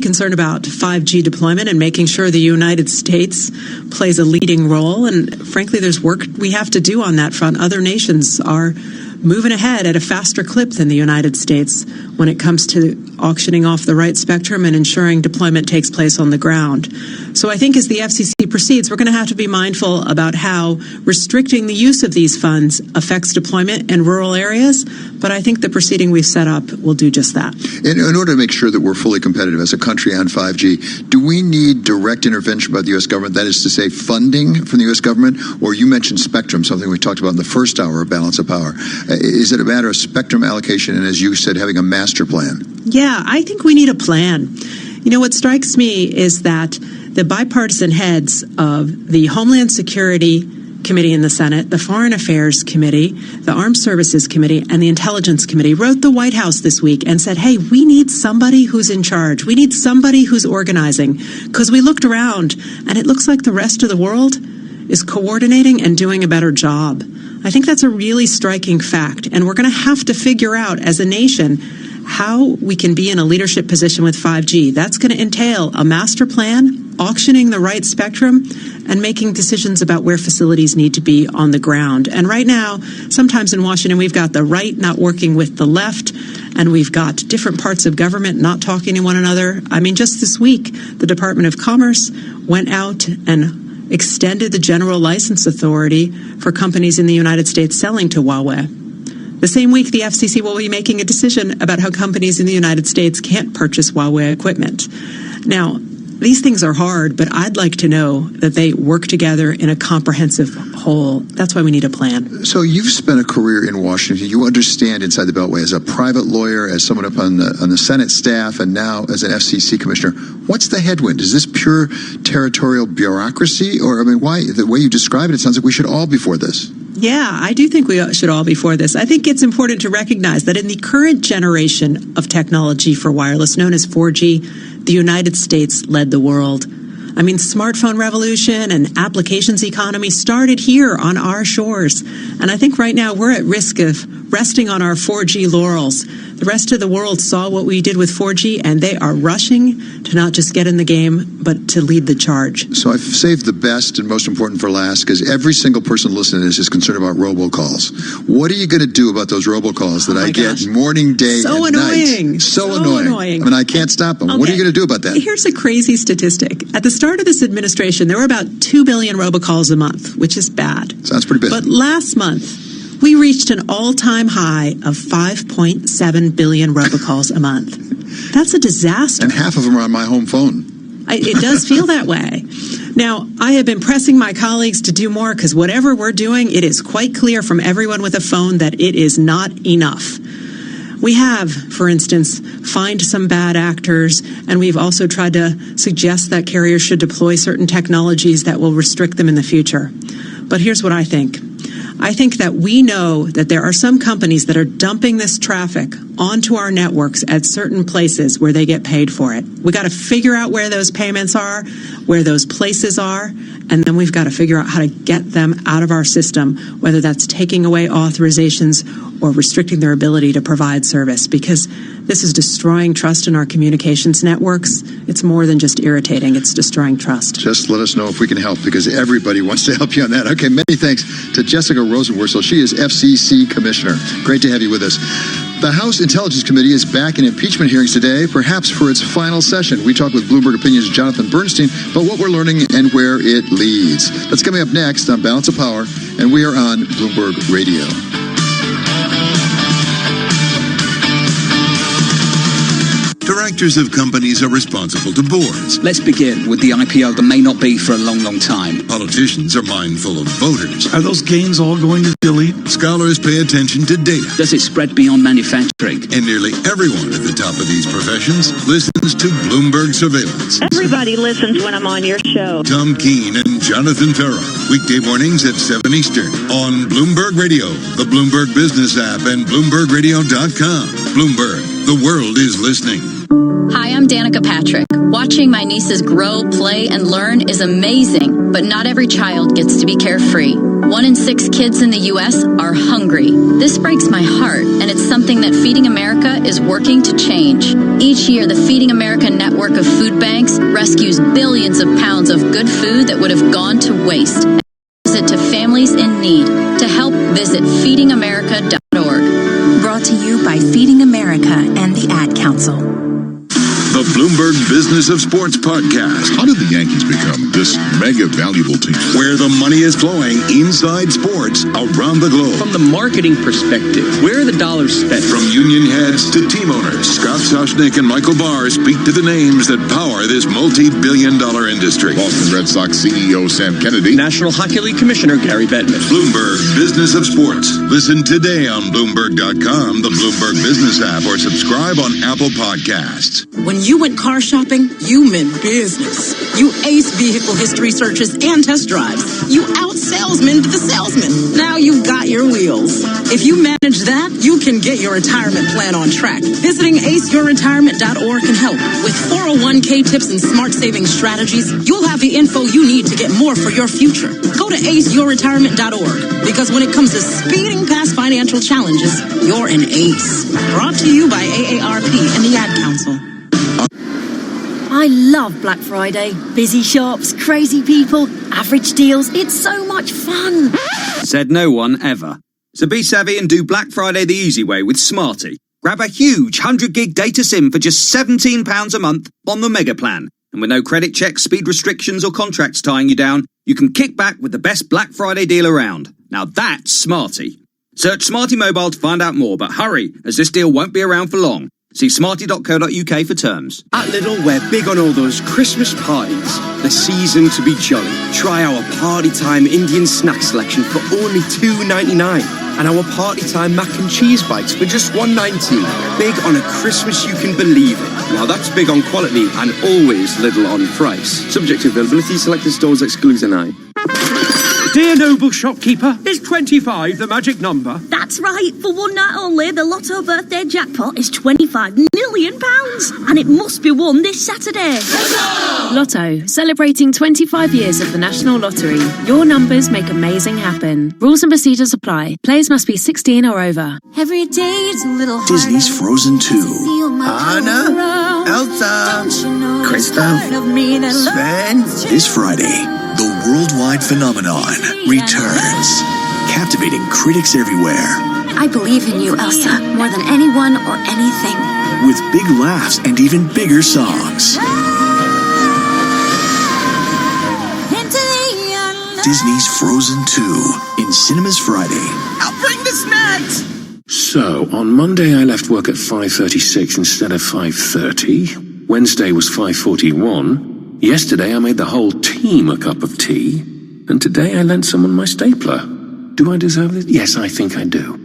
concerned about 5G deployment and making sure the United States plays a leading role. And frankly, there's work we have to do on that front. Other nations are moving ahead at a faster clip than the United States when it comes to auctioning off the right spectrum and ensuring deployment takes place on the ground. So I think as the FCC proceeds, we're going to have to be mindful about how restricting the use of these funds affects deployment in rural areas. But I think the proceeding we've set up will do just that. In order to make sure that we're fully competitive as a country on 5G, do we need direct intervention by the U.S. government? That is to say, funding from the U.S. government? Or you mentioned spectrum, something we talked about in the first hour of Balance of Power. Is it a matter of spectrum allocation and, as you said, having a master plan? Yeah, I think we need a plan. You know, what strikes me is that the bipartisan heads of the Homeland Security Committee in the Senate, the Foreign Affairs Committee, the Armed Services Committee, and the Intelligence Committee wrote the White House this week and said, hey, we need somebody who's in charge. We need somebody who's organizing. Because we looked around and it looks like the rest of the world is coordinating and doing a better job. I think that's a really striking fact. And we're going to have to figure out as a nation how we can be in a leadership position with 5G. That's going to entail a master plan, auctioning the right spectrum, and making decisions about where facilities need to be on the ground. And right now, sometimes in Washington, we've got the right not working with the left, and we've got different parts of government not talking to one another. I mean, just this week, the Department of Commerce went out and extended the general license authority for companies in the United States selling to Huawei. The same week, the FCC will be making a decision about how companies in the United States can't purchase Huawei equipment. Now, these things are hard, but I'd like to know that they work together in a comprehensive whole. That's why we need a plan. So you've spent a career in Washington. You understand inside the Beltway as a private lawyer, as someone up on the Senate staff, and now as an FCC commissioner. What's the headwind? Is this pure territorial bureaucracy? Or, I mean, why? The way you describe it, it sounds like we should all be for this. Yeah, I do think we should all be for this. I think it's important to recognize that in the current generation of technology for wireless, known as 4G, the United States led the world. I mean, smartphone revolution and applications economy started here on our shores. And I think right now we're at risk of resting on our 4G laurels. The rest of the world saw what we did with 4G, and they are rushing to not just get in the game, but to lead the charge. So I've saved the best and most important for last, because every single person listening to this is concerned about robocalls. What are you going to do about those robocalls that I get morning, day, and night? So annoying. I mean, I can't stop them. Okay. What are you going to do about that? Here's a crazy statistic. At the start of this administration, there were about 2 billion robocalls a month, which is bad. Sounds pretty bad. But last month, we reached an all-time high of 5.7 billion robocalls a month. That's a disaster. And half of them are on my home phone. It does feel that way. Now, I have been pressing my colleagues to do more because whatever we're doing, it is quite clear from everyone with a phone that it is not enough. We have, for instance, fined some bad actors, and we've also tried to suggest that carriers should deploy certain technologies that will restrict them in the future. But here's what I think. I think that we know that there are some companies that are dumping this traffic onto our networks at certain places where they get paid for it. We got to figure out where those payments are, where those places are, and then we've got to figure out how to get them out of our system, whether that's taking away authorizations or restricting their ability to provide service, because this is destroying trust in our communications networks. It's more than just irritating. It's destroying trust. Just let us know if we can help, because everybody wants to help you on that. Okay, many thanks to Jessica Rosenworcel. She is FCC Commissioner. Great to have you with us. The House Intelligence Committee is back in impeachment hearings today, perhaps for its final session. We talk with Bloomberg Opinion's Jonathan Bernstein about what we're learning and where it leads. That's coming up next on Balance of Power, and we are on Bloomberg Radio. Directors of companies are responsible to boards. Let's begin with the IPO that may not be for a long, long time. Politicians are mindful of voters. Are those gains all going to the elite? Scholars pay attention to data. Does it spread beyond manufacturing? And nearly everyone at the top of these professions listens to Bloomberg Surveillance. Everybody listens when I'm on your show. Tom Keene and Jonathan Ferro. Weekday mornings at 7 Eastern on Bloomberg Radio, the Bloomberg Business app, and BloombergRadio.com. Bloomberg, the world is listening. Hi, I'm Danica Patrick. Watching my nieces grow, play, and learn is amazing, but not every child gets to be carefree. 1 in 6 kids in the U.S. are hungry. This breaks my heart, and it's something that Feeding America is working to change. Each year, the Feeding America network of food banks rescues billions of pounds of good food that would have gone to waste and gives it to families in need. To help, visit feedingamerica.org. Brought to you by Feeding America and the Ad Council. The Bloomberg Business of Sports podcast. How did the Yankees become this mega valuable team? Where the money is flowing inside sports around the globe. From the marketing perspective, where are the dollars spent? From union heads to team owners, Scott Soshnick and Michael Barr speak to the names that power this multi-billion-dollar industry. Boston Red Sox CEO Sam Kennedy. National Hockey League Commissioner Gary Bettman. Bloomberg Business of Sports. Listen today on Bloomberg.com, the Bloomberg Business app, or subscribe on Apple Podcasts. When you went car shopping, you meant business. You aced vehicle history searches and test drives. You out-salesman to the salesman. Now you've got your wheels. If you manage that, you can get your retirement plan on track. Visiting aceyourretirement.org can help. With 401k tips and smart saving strategies, you'll have the info you need to get more for your future. Go to aceyourretirement.org, because when it comes to speeding past financial challenges, you're an ace. Brought to you by AARP and the Ad Council. I love Black Friday. Busy shops, crazy people, average deals. It's so much fun. Said no one ever. So be savvy and do Black Friday the easy way with Smarty. Grab a huge 100 gig data SIM for just £17 a month on the Mega Plan. And with no credit checks, speed restrictions or contracts tying you down, you can kick back with the best Black Friday deal around. Now that's Smarty. Search Smarty Mobile to find out more, but hurry, as this deal won't be around for long. See smarty.co.uk for terms. At Lidl, we're big on all those Christmas parties. The season to be jolly. Try our Party Time Indian snack selection for only $2.99. And our Party Time mac and cheese bites for just $1.19. Big on a Christmas you can believe in. Now that's big on quality and always Lidl on price. Subject to availability, selected stores excludes an eye. Dear noble shopkeeper, is 25 the magic number? That's right. For one night only, the Lotto birthday jackpot is £25 million. And it must be won this Saturday. Lotto, celebrating 25 years of the National Lottery. Your numbers make amazing happen. Rules and procedures apply. Players must be 16 or over. Every day is a little harder. Disney's Frozen 2. Anna, Elsa, Kristoff, Sven. This Friday, the worldwide phenomenon returns, captivating critics everywhere. I believe in you, Elsa, more than anyone or anything. With big laughs and even bigger songs. Disney's Frozen 2 in cinemas Friday. I'll bring the snacks! So, on Monday I left work at 5:36 instead of 5:30. Wednesday was 5:41. Yesterday I made the whole team a cup of tea. And today I lent someone my stapler. Do I deserve this? Yes, I think I do.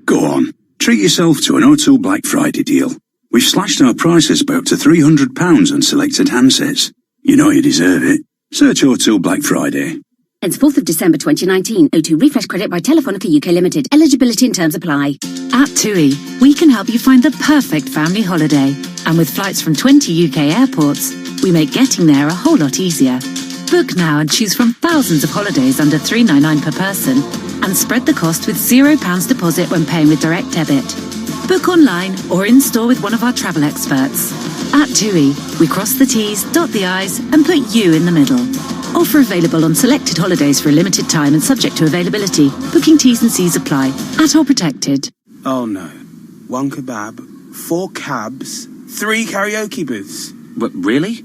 Go on. Treat yourself to an O2 Black Friday deal. We've slashed our prices by up to £300 on selected handsets. You know you deserve it. Search O2 Black Friday. It's 4th of December 2019. O2 Refresh Credit by Telefonica UK Limited. Eligibility and terms apply. At TUI, we can help you find the perfect family holiday. And with flights from 20 UK airports, we make getting there a whole lot easier. Book now and choose from thousands of holidays under $399 per person, and spread the cost with £0 deposit when paying with direct debit. Book online or in store with one of our travel experts. At TUI, we cross the T's, dot the I's, and put you in the middle. Offer available on selected holidays for a limited time and subject to availability. Booking T's and C's apply. At or protected. Oh no. 1 kebab, 4 cabs, 3 karaoke booths. But really?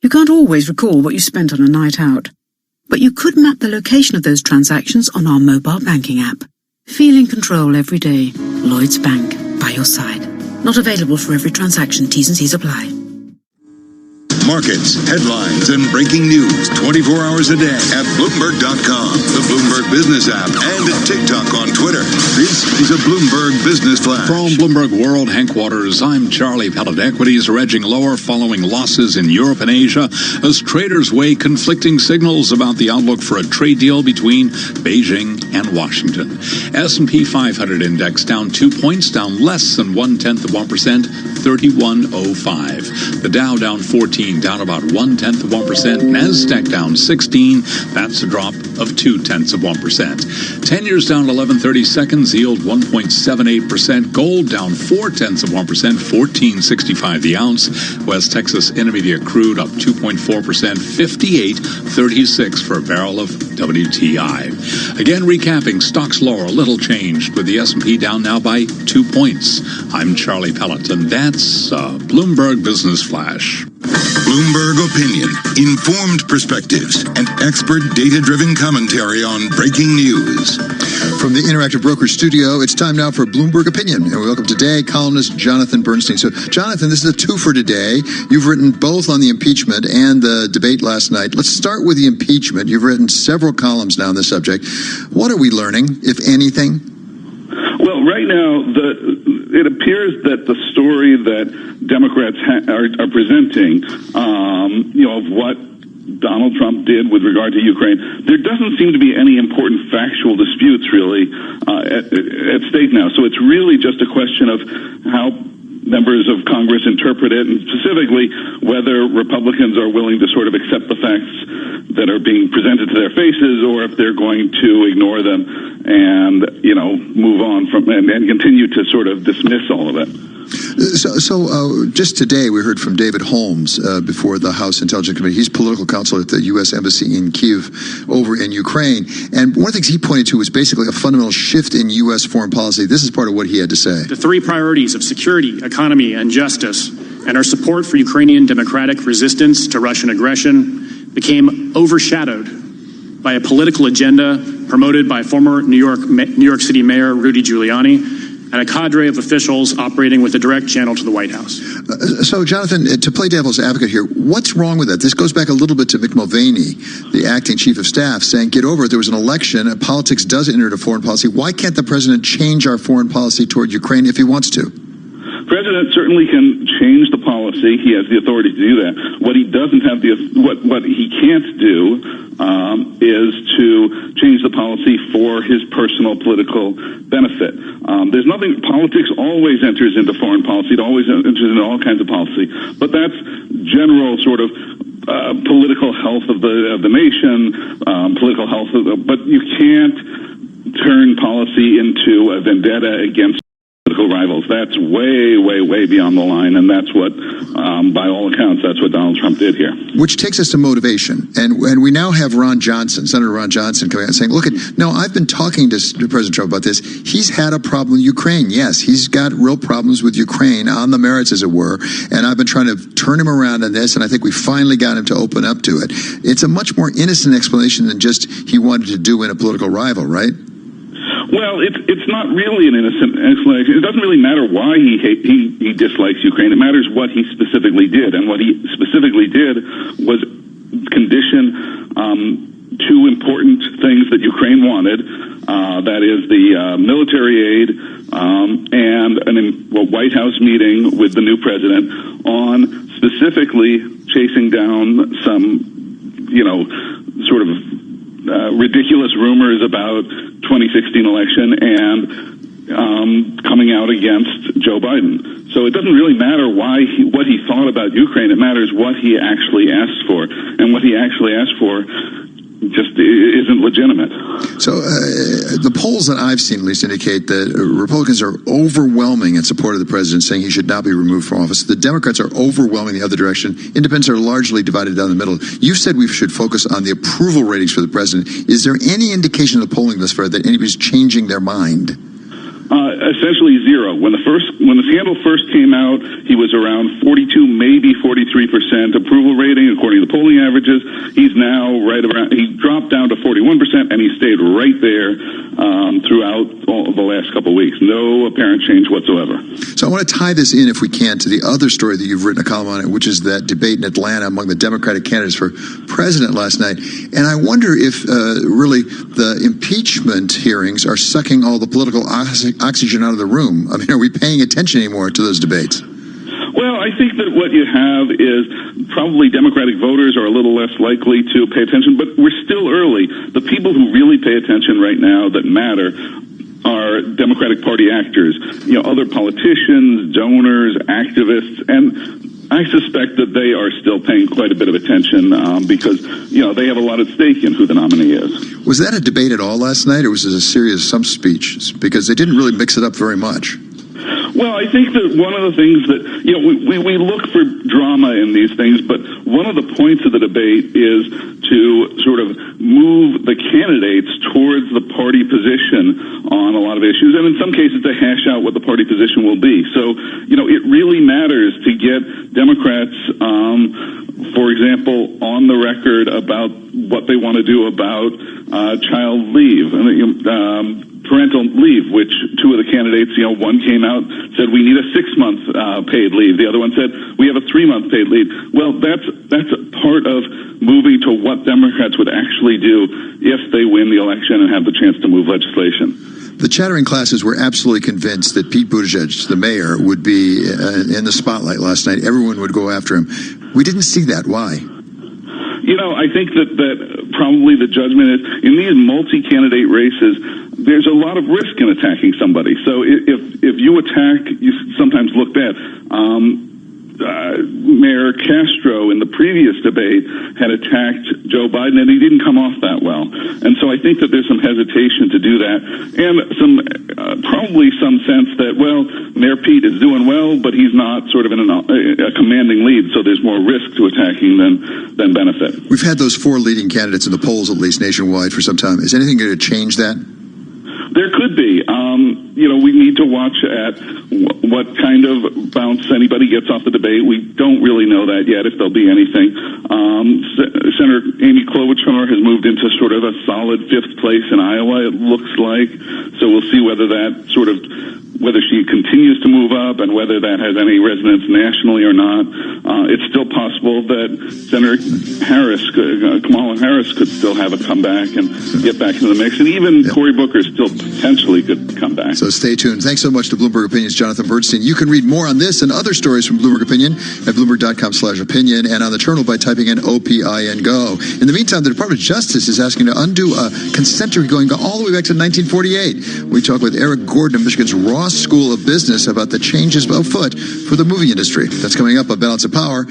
You can't always recall what you spent on a night out, but you could map the location of those transactions on our mobile banking app. Feel in control every day. Lloyds Bank, by your side. Not available for every transaction. T's and C's apply. markets, headlines, and breaking news 24 hours a day at Bloomberg.com, the Bloomberg Business app, and TikTok on Twitter. This is a Bloomberg Business Flash. From Bloomberg World Headquarters, I'm Charlie Pellet. Equities are edging lower following losses in Europe and Asia as traders weigh conflicting signals about the outlook for a trade deal between Beijing and Washington. S&P 500 index down 2 points, down less than 0.1%, 3105. The Dow down 14, down about 0.1%. Nasdaq down 16. That's a drop of 0.2%. 10 years down 11.30 seconds, yield 1.78%. Gold down 0.4%, 14.65 the ounce. West Texas Intermediate crude up 2.4%, 58.36 for a barrel of WTI. Again, recapping, stocks lower, little changed, with the S&P down now by 2 points. I'm Charlie Pellet, and that's Bloomberg Business Flash. Bloomberg Opinion, informed perspectives, and expert data-driven commentary on breaking news. From the Interactive Brokers Studio, it's time now for Bloomberg Opinion. And we welcome today columnist Jonathan Bernstein. So, Jonathan, this is a twofer today. You've written both on the impeachment and the debate last night. Let's start with the impeachment. You've written several columns now on this subject. What are we learning, if anything? Well, right now, it appears that the story that Democrats are presenting, of what Donald Trump did with regard to Ukraine, there doesn't seem to be any important factual disputes really at stake now. So it's really just a question of how members of Congress interpret it, and specifically whether Republicans are willing to sort of accept the facts that are being presented to their faces, or if they're going to ignore them and, move on from and continue to sort of dismiss all of it. So just today we heard from David Holmes before the House Intelligence Committee. He's political counsel at the U.S. Embassy in Kyiv over in Ukraine. And one of the things he pointed to was basically a fundamental shift in U.S. foreign policy. This is part of what he had to say. The three priorities of security, economy, and justice, and our support for Ukrainian democratic resistance to Russian aggression became overshadowed by a political agenda promoted by former New York City Mayor Rudy Giuliani and a cadre of officials operating with a direct channel to the White House. So, Jonathan, to play devil's advocate here, what's wrong with that? This goes back a little bit to Mick Mulvaney, the acting chief of staff, saying, get over it. There was an election, and politics does enter into foreign policy. Why can't the president change our foreign policy toward Ukraine if he wants to? The president certainly can change the policy. He has the authority to do that. What he doesn't have what he can't do is to change the policy for his personal political benefit. There's nothing. Politics always enters into foreign policy. It always enters into all kinds of policy. But that's general sort of political health of the nation, political health. But you can't turn policy into a vendetta against political rivals. That's way, way, way beyond the line, and that's what, by all accounts, that's what Donald Trump did here. Which takes us to motivation, and we now have Senator Ron Johnson, coming out and saying, look, I've been talking to President Trump about this. He's had a problem with Ukraine. Yes, he's got real problems with Ukraine on the merits, as it were, and I've been trying to turn him around on this, and I think we finally got him to open up to it. It's a much more innocent explanation than just he wanted to do in a political rival, right? Well, it's not really an innocent explanation. It doesn't really matter why he dislikes Ukraine. It matters what he specifically did, and what he specifically did was condition two important things that Ukraine wanted. That is the military aid and a White House meeting with the new president on specifically chasing down some, sort of ridiculous rumors about 2016 election and coming out against Joe Biden. So it doesn't really matter what he thought about Ukraine. It matters what he actually asked for, and what he actually asked for just isn't legitimate. So the polls that I've seen at least indicate that Republicans are overwhelming in support of the president, saying he should not be removed from office. The Democrats are overwhelming the other direction. Independents are largely divided down the middle. You've said we should focus on the approval ratings for the president. Is there any indication in the polling thus far that anybody's changing their mind? Essentially zero. When the scandal first came out, he was around 42, maybe 43% approval rating, according to the polling averages. He's now right around. He dropped down to 41%, and he stayed right there throughout all the last couple of weeks. No apparent change whatsoever. So I want to tie this in, if we can, to the other story that you've written a column on, which is that debate in Atlanta among the Democratic candidates for president last night. And I wonder if really the impeachment hearings are sucking all the political oxygen out of the room. I mean, are we paying attention anymore to those debates? Well, I think that what you have is probably Democratic voters are a little less likely to pay attention, but we're still early. The people who really pay attention right now that matter are Democratic Party actors, other politicians, donors, activists, and I suspect that they are still paying quite a bit of attention because, they have a lot at stake in who the nominee is. Was that a debate at all last night, or was it a series of some speeches? Because they didn't really mix it up very much. Well, I think that one of the things that, we look for drama in these things, but one of the points of the debate is to sort of move the candidates towards the party position on a lot of issues, and in some cases to hash out what the party position will be. So, it really matters to get Democrats, for example, on the record about what they want to do about child leave. Parental leave, which two of the candidates, one came out, said we need a 6-month paid leave. The other one said we have a 3-month paid leave. Well, that's a part of moving to what Democrats would actually do if they win the election and have the chance to move legislation. The chattering classes were absolutely convinced that Pete Buttigieg, the mayor, would be in the spotlight last night. Everyone would go after him. We didn't see that. Why? I think that probably the judgment is in these multi-candidate races, there's a lot of risk in attacking somebody. So if you attack, you sometimes look bad. Mayor Castro in the previous debate had attacked Joe Biden, and he didn't come off that well. And so I think that there's some hesitation to do that, and probably some sense that, well, Mayor Pete is doing well, but he's not sort of in a commanding lead, so there's more risk to attacking than benefit. We've had those 4 leading candidates in the polls, at least nationwide, for some time. Is anything going to change that? There could be. We need to watch at what kind of bounce anybody gets off the debate. We don't really know that yet, if there'll be anything. Senator Amy Klobuchar has moved into sort of a solid 5th place in Iowa, it looks like. So we'll see whether whether she continues to move up and whether that has any resonance nationally or not. It's still possible that Senator Kamala Harris could still have a comeback and get back into the mix. And even Cory Booker still potentially could come back. So stay tuned. Thanks so much to Bloomberg Opinion's Jonathan Bernstein. You can read more on this and other stories from Bloomberg Opinion at Bloomberg.com/opinion and on the Journal by typing in OPIN-GO. In the meantime, the Department of Justice is asking to undo a consent decree going all the way back to 1948. We talk with Eric Gordon of Michigan's Ross School of Business about the changes afoot for the movie industry. That's coming up on Balance of Power.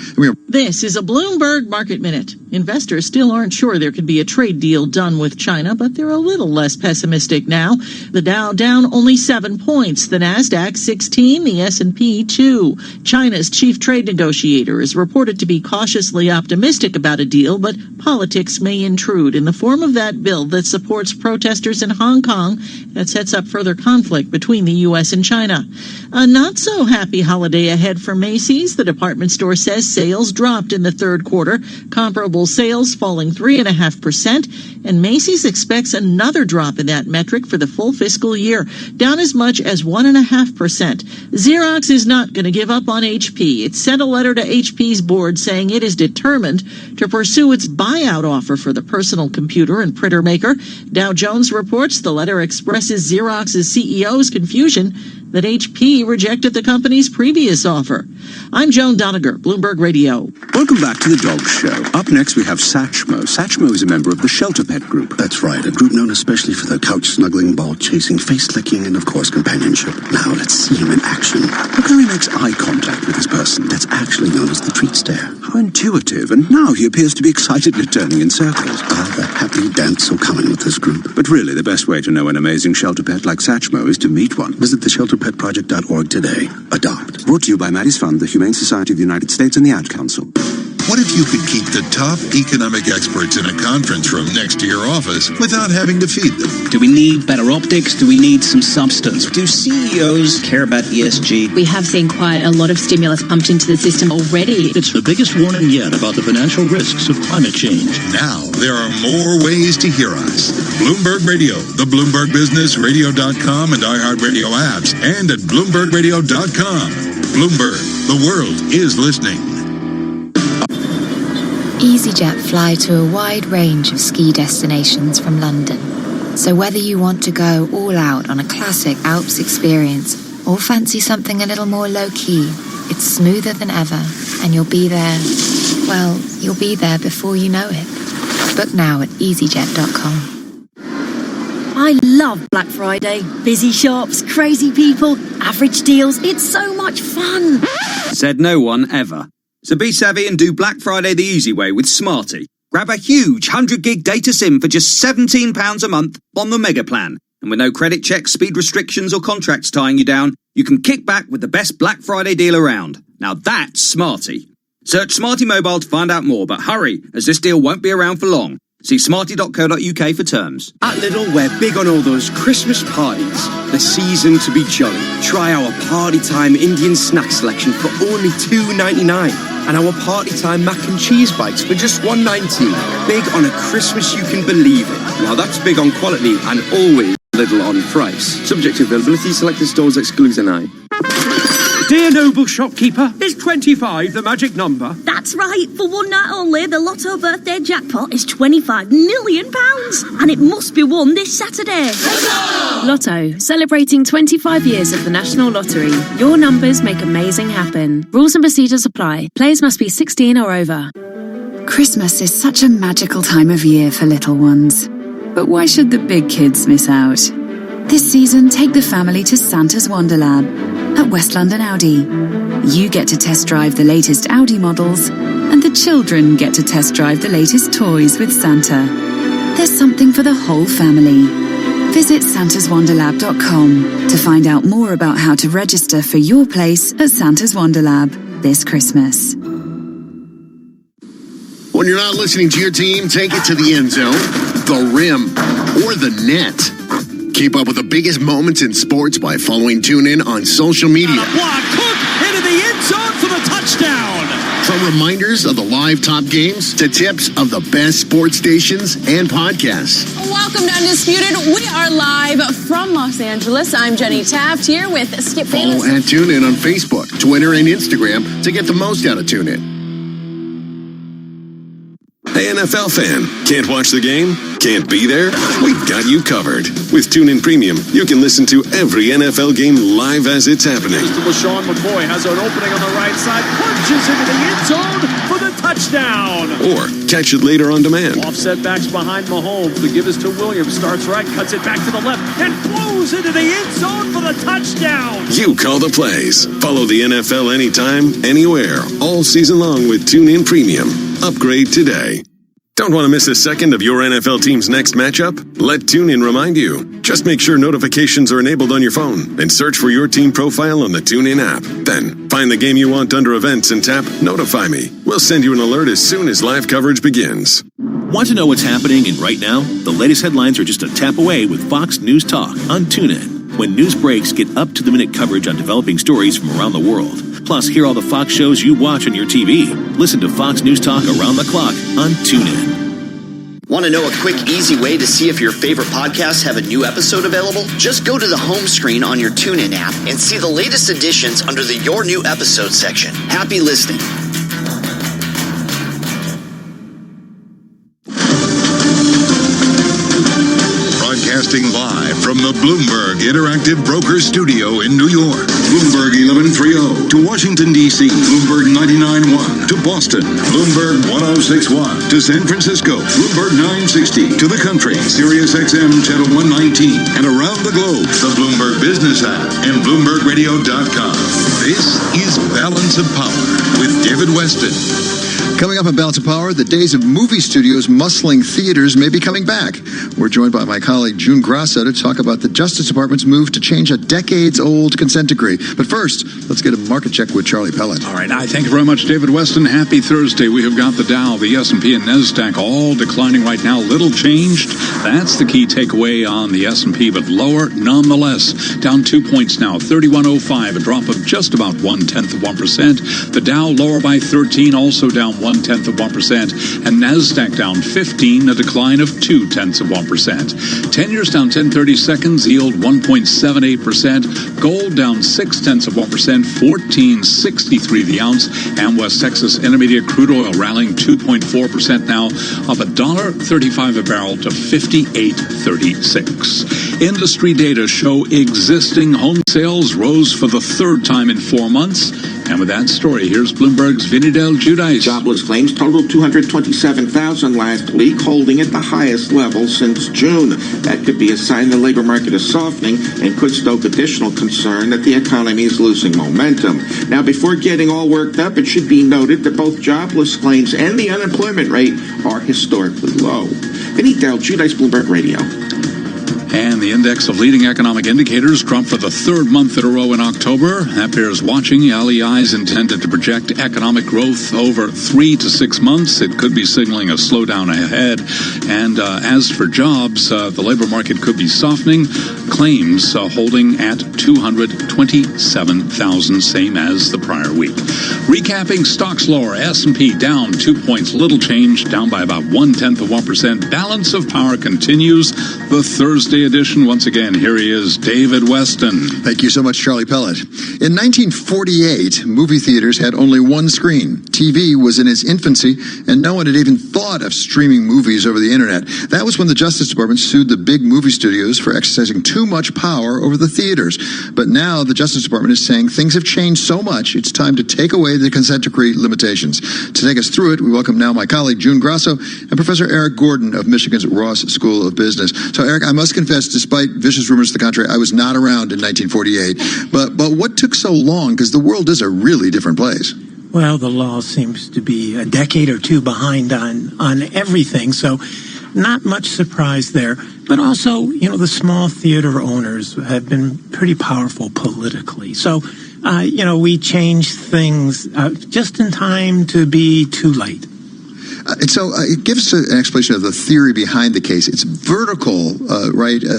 This is a Bloomberg Market Minute. Investors still aren't sure there could be a trade deal done with China, but they're a little less pessimistic now. The Dow down only 7 points, the Nasdaq 16, the S&P 2. China's chief trade negotiator is reported to be cautiously optimistic about a deal, but politics may intrude in the form of that bill that supports protesters in Hong Kong that sets up further conflict between the U.S. and China. A not-so-happy holiday ahead for Macy's. The department store says sales dropped in the third quarter, comparable sales falling 3.5%, and Macy's expects another drop in that metric for the full fiscal year, down as much as 1.5%. Xerox is not going to give up on HP. It sent a letter to HP's board saying it is determined to pursue its buyout offer for the personal computer and printer maker. Dow Jones reports the letter expresses Xerox's CEO's confusion that HP rejected the company's previous offer. I'm Joan Doniger, Bloomberg Radio. Welcome back to the Dog Show. Up next, we have Satchmo. Satchmo is a member of the Shelter Pet Group. That's right, a group known especially for their couch-snuggling, ball-chasing, face-licking, and, of course, companionship. Now, let's see him in action. Look how he makes eye contact with his person. That's actually known as the treat stare. How intuitive. And now he appears to be excitedly turning in circles. The happy dance will come in with this group. But really, the best way to know an amazing shelter pet like Satchmo is to meet one. Visit theshelterpetproject.org today. Adopt. Brought to you by Maddie's Fund, the Humane Society of the United States, and the Ad Council. What if you could keep the top economic experts in a conference room next to your office without having to feed them? Do we need better optics? Do we need some substance? Do CEOs care about ESG? We have seen quite a lot of stimulus pumped into the system already. It's the biggest warning yet about the financial risks of climate change. Now, there are more ways to hear us. Bloomberg Radio, the Bloomberg Business, Radio.com, and iHeartRadio apps, and at BloombergRadio.com. Bloomberg, the world is listening. EasyJet fly to a wide range of ski destinations from London. So whether you want to go all out on a classic Alps experience or fancy something a little more low-key, it's smoother than ever, and you'll be there, well, you'll be there before you know it. Book now at easyjet.com. I love Black Friday. Busy shops, crazy people, average deals. It's so much fun. Said no one ever. So be savvy and do Black Friday the easy way with Smarty. Grab a huge 100 gig data SIM for just £17 a month on the Mega Plan. And with no credit checks, speed restrictions or contracts tying you down, you can kick back with the best Black Friday deal around. Now that's Smarty. Search Smarty Mobile to find out more, but hurry, as this deal won't be around for long. See smarty.co.uk for terms. At Lidl, we're big on all those Christmas parties. The season to be jolly. Try our Party Time Indian snack selection for only $2.99. And our Party Time mac and cheese bites for just $1.19. Big on a Christmas you can believe in. Now that's big on quality and always Lidl on price. Subject to availability, selected stores excludes NI. Dear noble shopkeeper, is 25 the magic number? That's right. For one night only, the Lotto birthday jackpot is £25 million. And it must be won this Saturday. Lotto, celebrating 25 years of the National Lottery. Your numbers make amazing happen. Rules and procedures apply. Players must be 16 or over. Christmas is such a magical time of year for little ones. But why should the big kids miss out? This season, take the family to Santa's Wonderlab at West London Audi. You get to test drive the latest Audi models, and the children get to test drive the latest toys with Santa. There's something for the whole family. Visit santaswonderlab.com to find out more about how to register for your place at Santa's Wonderlab this Christmas. When you're not listening to your team, take it to the end zone, the rim, or the net. Keep up with the biggest moments in sports by following TuneIn on social media. Block, Cook into the end zone for the touchdown. From reminders of the live top games to tips of the best sports stations and podcasts. Welcome to Undisputed. We are live from Los Angeles. I'm Jenny Taft here with Skip Bayless. Follow and TuneIn on Facebook, Twitter, and Instagram to get the most out of TuneIn. Hey, NFL fan, can't watch the game? Can't be there? We've got you covered. With TuneIn Premium, you can listen to every NFL game live as it's happening. LaShawn McCoy has an opening on the right side, punches into the end zone for the touchdown. Or catch it later on demand. Offset backs behind Mahomes. The give is to Williams. Starts right, cuts it back to the left, and blows into the end zone for the touchdown. You call the plays. Follow the NFL anytime, anywhere, all season long with TuneIn Premium. Upgrade today. Don't want to miss a second of your NFL team's next matchup? Let TuneIn remind you. Just make sure notifications are enabled on your phone and search for your team profile on the TuneIn app. Then, find the game you want under events and tap Notify Me. We'll send you an alert as soon as live coverage begins. Want to know what's happening in right now? The latest headlines are just a tap away with Fox News Talk on TuneIn. When news breaks, get up-to-the-minute coverage on developing stories from around the world. Plus, hear all the Fox shows you watch on your TV. Listen to Fox News Talk around the clock on TuneIn. Want to know a quick, easy way to see if your favorite podcasts have a new episode available? Just go to the home screen on your TuneIn app and see the latest editions under the Your New Episode section. Happy listening. Broadcasting live from the Bloomberg Interactive Broker Studio in New York. Bloomberg 1130 to Washington, D.C. Bloomberg 99.1 to Boston. Bloomberg 106.1 to San Francisco. Bloomberg 960 to the country. Sirius XM Channel 119 and around the globe. The Bloomberg Business app and BloombergRadio.com. This is Balance of Power with David Weston. Coming up on Balance of Power, the days of movie studios muscling theaters may be coming back. We're joined by my colleague June Grasso to talk about the Justice Department's move to change a decades-old consent decree. But first, let's get a market check with Charlie Pellet. All right, thank you very much, David Weston. Happy Thursday. We have got the Dow, the S&P, and NASDAQ all declining right now. Little changed. That's the key takeaway on the S&P, but lower nonetheless. Down 2 points now, 31.05, a drop of just about 0.1%. The Dow lower by 13, also down 0.1%, and NASDAQ down 15, a decline of 0.2%. 10 years down 10/30 seconds, yield 1.78%. Gold down 0.6%, 14.63 the ounce, and West Texas Intermediate crude oil rallying 2.4% now, up $1.35 a barrel to 58.36. Industry data show existing home sales rose for the third time in 4 months. And with that story, here's Bloomberg's Vinny Del Giudice. Jobless claims totaled 227,000 last week, holding at the highest level since June. That could be a sign the labor market is softening and could stoke additional concern that the economy is losing momentum. Now, before getting all worked up, it should be noted that both jobless claims and the unemployment rate are historically low. Vinny Del Giudice, Bloomberg Radio. And the index of leading economic indicators dropped for the third month in a row in October. That bears watching. LEI is intended to project economic growth over 3 to 6 months. It could be signaling a slowdown ahead. And as for jobs, the labor market could be softening. Claims holding at 227,000, same as the prior week. Recapping, stocks lower. S&P down 2 points, little change, down by about 0.1%. Balance of Power continues. The Thursday edition. Once again, here he is, David Weston. Thank you so much, Charlie Pellet. In 1948, movie theaters had only one screen. TV was in its infancy, and no one had even thought of streaming movies over the internet. That was when the Justice Department sued the big movie studios for exercising too much power over the theaters. But now the Justice Department is saying things have changed so much, it's time to take away the consent decree limitations. To take us through it, we welcome now my colleague June Grasso and Professor Eric Gordon of Michigan's Ross School of Business. So, Eric, I must confess, despite vicious rumors to the contrary, I was not around in 1948. But what took so long? Because the world is a really different place. Well, the law seems to be a decade or two behind on everything, so not much surprise there. But also, the small theater owners have been pretty powerful politically. So, we changed things just in time to be too late. Give us an explanation of the theory behind the case. It's vertical,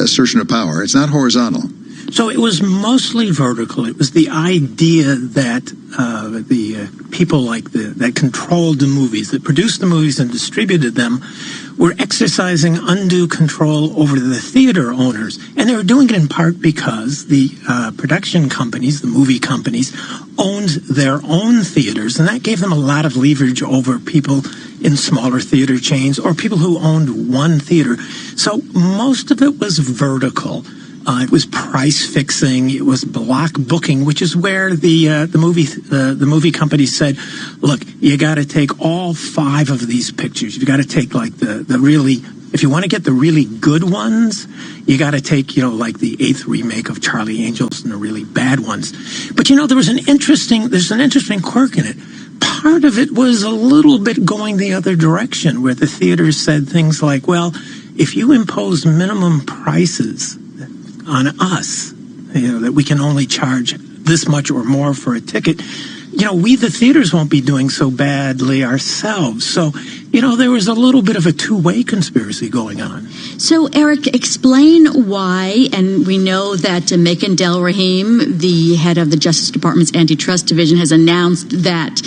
assertion of power. It's not horizontal. So it was mostly vertical. It was the idea that the people that controlled the movies, that produced the movies and distributed them, were exercising undue control over the theater owners. And they were doing it in part because the production companies, the movie companies, owned their own theaters, and that gave them a lot of leverage over people in smaller theater chains or people who owned one theater. So most of it was vertical. It was price fixing. It was block booking, which is where the movie company said, "Look, you got to take all 5 of these pictures. You've got to take the really, if you want to get the really good ones, you got to take like the 8th remake of Charlie Angels and the really bad ones." But there's an interesting quirk in it. Part of it was a little bit going the other direction, where the theaters said things like, "Well, if you impose minimum prices on us, that we can only charge this much or more for a ticket, we, the theaters, won't be doing so badly ourselves." So, there was a little bit of a two-way conspiracy going on. So, Eric, explain why, and we know that Megan Del Rahim, the head of the Justice Department's Antitrust Division, has announced that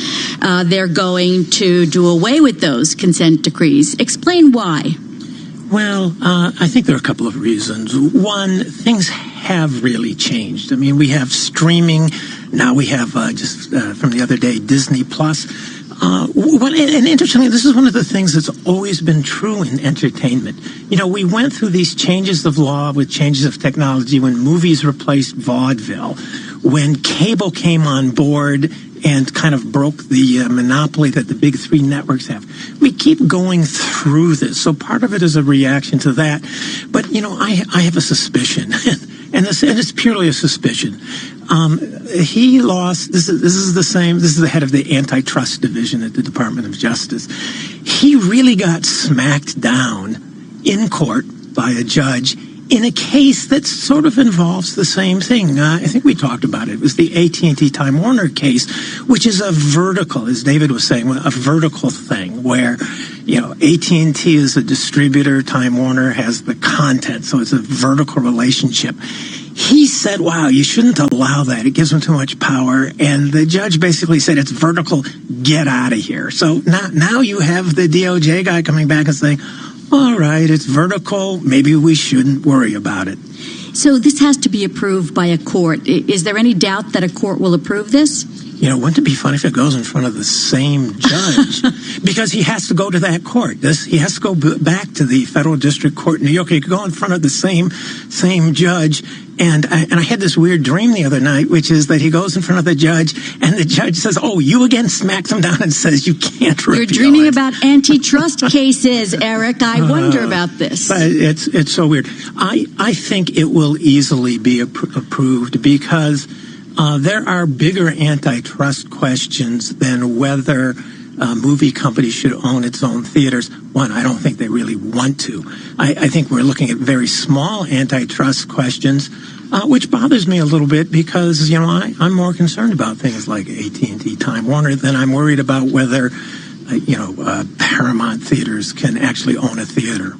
they're going to do away with those consent decrees. Explain why. Well, I think there are a couple of reasons. One, things have really changed. I mean, we have streaming. Now we have, from the other day, Disney Plus. And interestingly, this is one of the things that's always been true in entertainment. We went through these changes of law with changes of technology when movies replaced vaudeville, when cable came on board and kind of broke the monopoly that the big 3 networks have. We keep going through this. So part of it is a reaction to that. But, I have a suspicion. and it's purely a suspicion. He lost. This is the same. This is the head of the antitrust division at the Department of Justice. He really got smacked down in court by a judge in a case that sort of involves the same thing. I think we talked about it. It was the AT&T Time Warner case, which is a vertical, as David was saying, a vertical thing where, AT&T is a distributor, Time Warner has the content, so it's a vertical relationship. He said, wow, you shouldn't allow that. It gives them too much power. And the judge basically said, it's vertical, get out of here. So now you have the DOJ guy coming back and saying, all right, it's vertical. Maybe we shouldn't worry about it. So this has to be approved by a court. Is there any doubt that a court will approve this? Wouldn't it be funny if it goes in front of the same judge? Because he has to go to that court. He has to go back to the federal district court in New York. He could go in front of the same judge. And I had this weird dream the other night, which is that he goes in front of the judge, and the judge says, "Oh, you again," smacks him down and says, "You can't repeal it." You're dreaming about antitrust cases, Eric. I wonder about this. It's so weird. I think it will easily be approved because there are bigger antitrust questions than whether movie companies should own its own theaters. One, I don't think they really want to. I think we're looking at very small antitrust questions, which bothers me a little bit because, I'm more concerned about things like AT&T Time Warner than I'm worried about whether, Paramount Theaters can actually own a theater.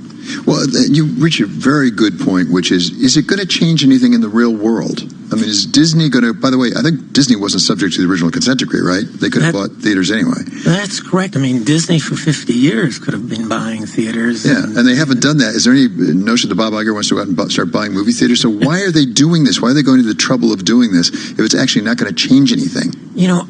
Well, you reach a very good point, which is it going to change anything in the real world? I mean, is Disney going to, by the way, I think Disney wasn't subject to the original consent decree, right? They could have bought theaters anyway. That's correct. I mean, Disney for 50 years could have been buying theaters. Yeah, and they haven't done that. Is there any notion that Bob Iger wants to go out and start buying movie theaters? So why are they doing this? Why are they going to the trouble of doing this if it's actually not going to change anything?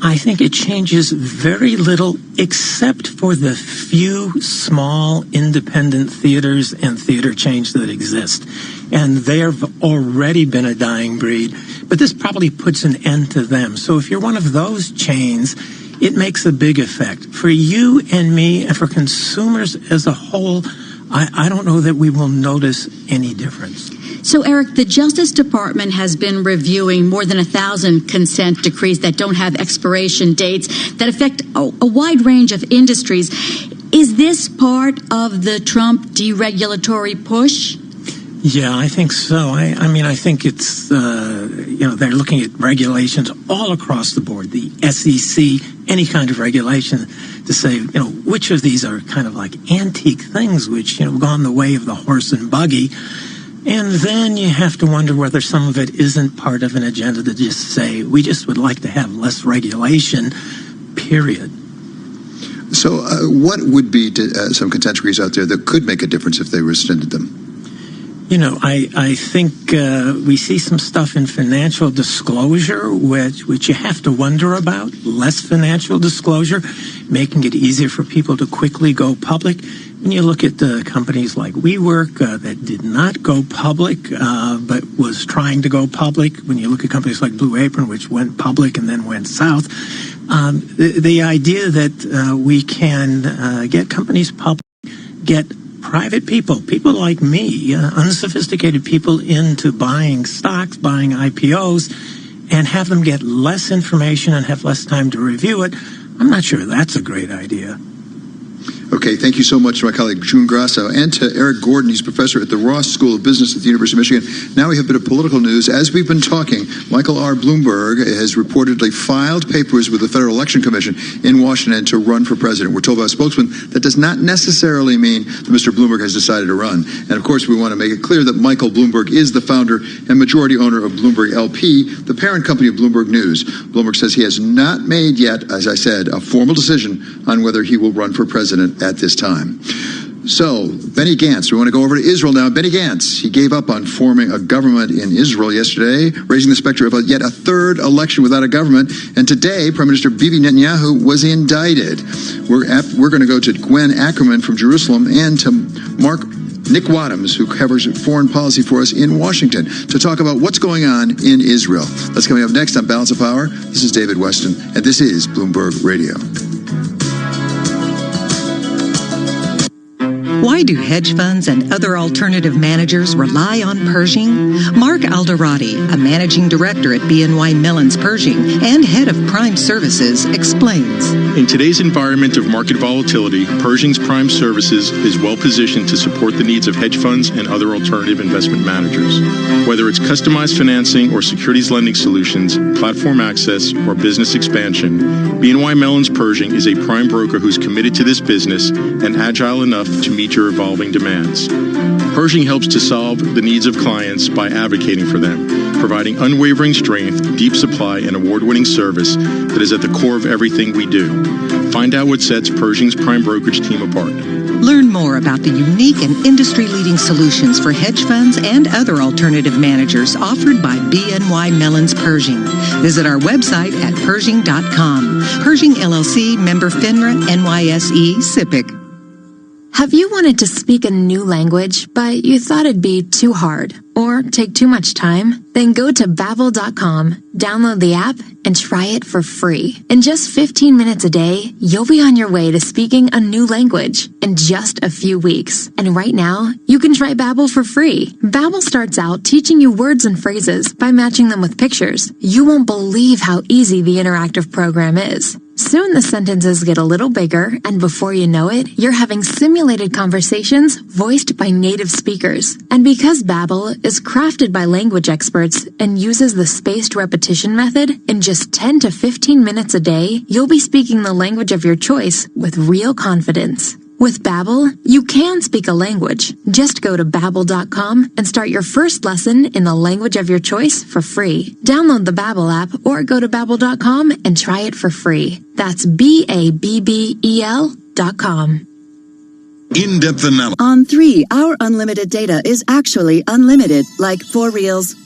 I think it changes very little except for the few small independent theaters and theater chains that exist. And they have already been a dying breed. But this probably puts an end to them. So if you're one of those chains, it makes a big effect. For you and me and for consumers as a whole, I don't know that we will notice any difference. So, Eric, the Justice Department has been reviewing more than 1,000 consent decrees that don't have expiration dates that affect a wide range of industries. Is this part of the Trump deregulatory push? Yeah, I think so. I think it's, they're looking at regulations all across the board, the SEC, any kind of regulation to say, which of these are kind of like antique things which, gone the way of the horse and buggy. And then you have to wonder whether some of it isn't part of an agenda to just say, we just would like to have less regulation, period. So what would be some consent decrees out there that could make a difference if they rescinded them? I think we see some stuff in financial disclosure, which you have to wonder about. Less financial disclosure, making it easier for people to quickly go public. When you look at companies like WeWork that did not go public, but was trying to go public. When you look at companies like Blue Apron, which went public and then went south, the idea that we can get companies public, get private people like me, unsophisticated people into buying stocks, buying IPOs, and have them get less information and have less time to review it. I'm not sure that's a great idea. Okay, thank you so much to my colleague June Grasso and to Eric Gordon. He's professor at the Ross School of Business at the University of Michigan. Now we have a bit of political news. As we've been talking, Michael R. Bloomberg has reportedly filed papers with the Federal Election Commission in Washington to run for president. We're told by a spokesman that does not necessarily mean that Mr. Bloomberg has decided to run. And of course, we want to make it clear that Michael Bloomberg is the founder and majority owner of Bloomberg LP, the parent company of Bloomberg News. Bloomberg says he has not made yet, as I said, a formal decision on whether he will run for president at this time. So, Benny Gantz, we want to go over to Israel now. Benny Gantz, he gave up on forming a government in Israel yesterday, raising the specter of yet a third election without a government. And today, Prime Minister Bibi Netanyahu was indicted. We're going to go to Gwen Ackerman from Jerusalem and to Nick Wadhams, who covers foreign policy for us in Washington, to talk about what's going on in Israel. That's coming up next on Balance of Power. This is David Weston, and this is Bloomberg Radio. Why do hedge funds and other alternative managers rely on Pershing? Mark Alderati, a managing director at BNY Mellon's Pershing and head of Prime Services, explains. In today's environment of market volatility, Pershing's Prime Services is well positioned to support the needs of hedge funds and other alternative investment managers. Whether it's customized financing or securities lending solutions, platform access, or business expansion, BNY Mellon's Pershing is a prime broker who's committed to this business and agile enough to meet your evolving demands. Pershing helps to solve the needs of clients by advocating for them, providing unwavering strength, deep supply, and award-winning service that is at the core of everything we do. Find out what sets Pershing's prime brokerage team apart. Learn more about the unique and industry-leading solutions for hedge funds and other alternative managers offered by BNY Mellon's Pershing. Visit our website at Pershing.com. Pershing LLC, member FINRA, NYSE, SIPC. Have you wanted to speak a new language, but you thought it'd be too hard or take too much time? Then go to Babbel.com, download the app, and try it for free. In just 15 minutes a day, you'll be on your way to speaking a new language in just a few weeks. And right now, you can try Babbel for free. Babbel starts out teaching you words and phrases by matching them with pictures. You won't believe how easy the interactive program is. Soon the sentences get a little bigger, and before you know it, you're having simulated conversations voiced by native speakers. And because Babbel is crafted by language experts and uses the spaced repetition method, in just 10 to 15 minutes a day, you'll be speaking the language of your choice with real confidence. With Babbel, you can speak a language. Just go to Babbel.com and start your first lesson in the language of your choice for free. Download the Babbel app or go to Babbel.com and try it for free. That's Babbel.com. In-depth analysis. On 3, our unlimited data is actually unlimited, like 4 reels.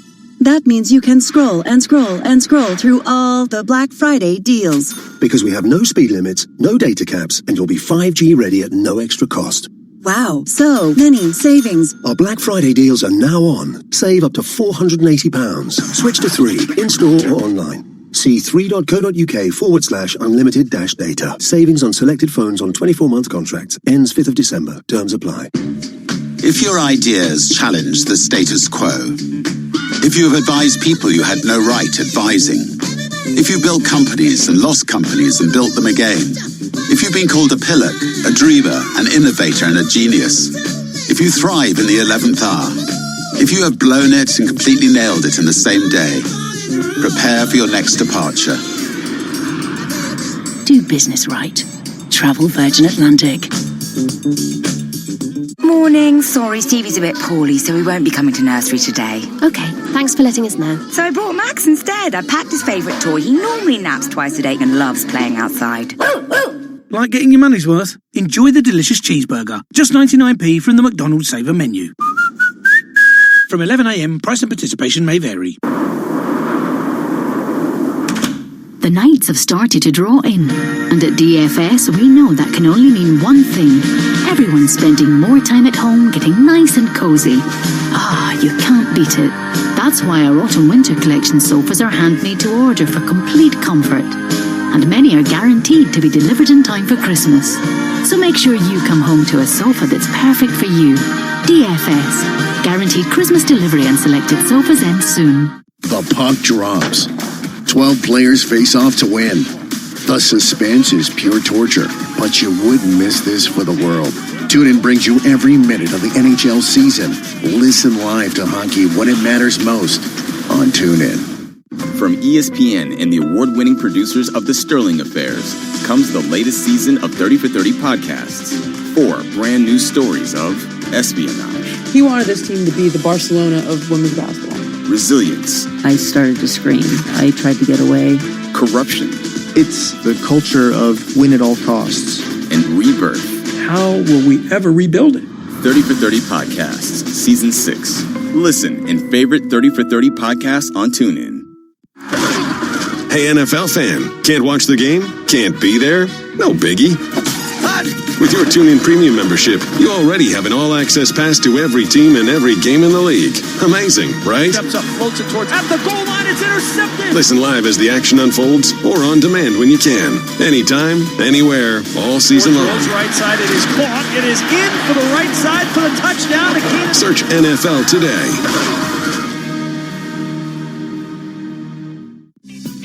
That means you can scroll and scroll and scroll through all the Black Friday deals. Because we have no speed limits, no data caps, and you'll be 5G ready at no extra cost. Wow, so many savings. Our Black Friday deals are now on. Save up to £480. Switch to 3, in-store or online. See 3.co.uk/unlimited-data. Savings on selected phones on 24-month contracts. Ends 5th of December. Terms apply. If your ideas challenge the status quo, if you have advised people you had no right advising, if you built companies and lost companies and built them again, if you've been called a pillock, a dreamer, an innovator and a genius, if you thrive in the 11th hour, if you have blown it and completely nailed it in the same day, prepare for your next departure. Do business right. Travel Virgin Atlantic. Morning. Sorry, Stevie's a bit poorly, so he won't be coming to nursery today. Okay, thanks for letting us know. So I brought Max instead. I packed his favourite toy. He normally naps twice a day and loves playing outside. Like getting your money's worth? Enjoy the delicious cheeseburger. Just 99p from the McDonald's Saver menu. From 11 a.m, price and participation may vary. The nights have started to draw in, and at DFS we know that can only mean one thing. Everyone's spending more time at home getting nice and cosy. You can't beat it. That's why our autumn-winter collection sofas are handmade to order for complete comfort. And many are guaranteed to be delivered in time for Christmas. So make sure you come home to a sofa that's perfect for you. DFS. Guaranteed Christmas delivery and selected sofas end soon. The puck drops. 12 players face off to win. The suspense is pure torture, but you wouldn't miss this for the world. TuneIn brings you every minute of the NHL season. Listen live to hockey when it matters most on TuneIn. From ESPN and the award-winning producers of The Sterling Affairs comes the latest season of 30 for 30 podcasts. 4 brand new stories of espionage. He wanted this team to be the Barcelona of women's basketball. Resilience. I started to scream. I tried to get away. Corruption. It's the culture of win at all costs. And rebirth. How will we ever rebuild it? 30 for 30 Podcasts, Season 6. Listen in favorite 30 for 30 podcasts on TuneIn. Hey, NFL fan, can't watch the game? Can't be there? No biggie. With your TuneIn Premium membership, you already have an all-access pass to every team and every game in the league. Amazing, right? Steps up, floats it towards at the goal line. It's intercepted. Listen live as the action unfolds, or on demand when you can. Anytime, anywhere, all season long. Right side, it is caught. It is in for the right side for the touchdown. Search NFL today.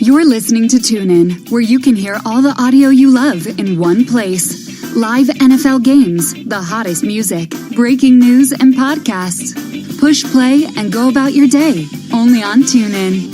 You're listening to TuneIn, where you can hear all the audio you love in one place. Live NFL games, the hottest music, breaking news, and podcasts. Push play and go about your day, only on TuneIn.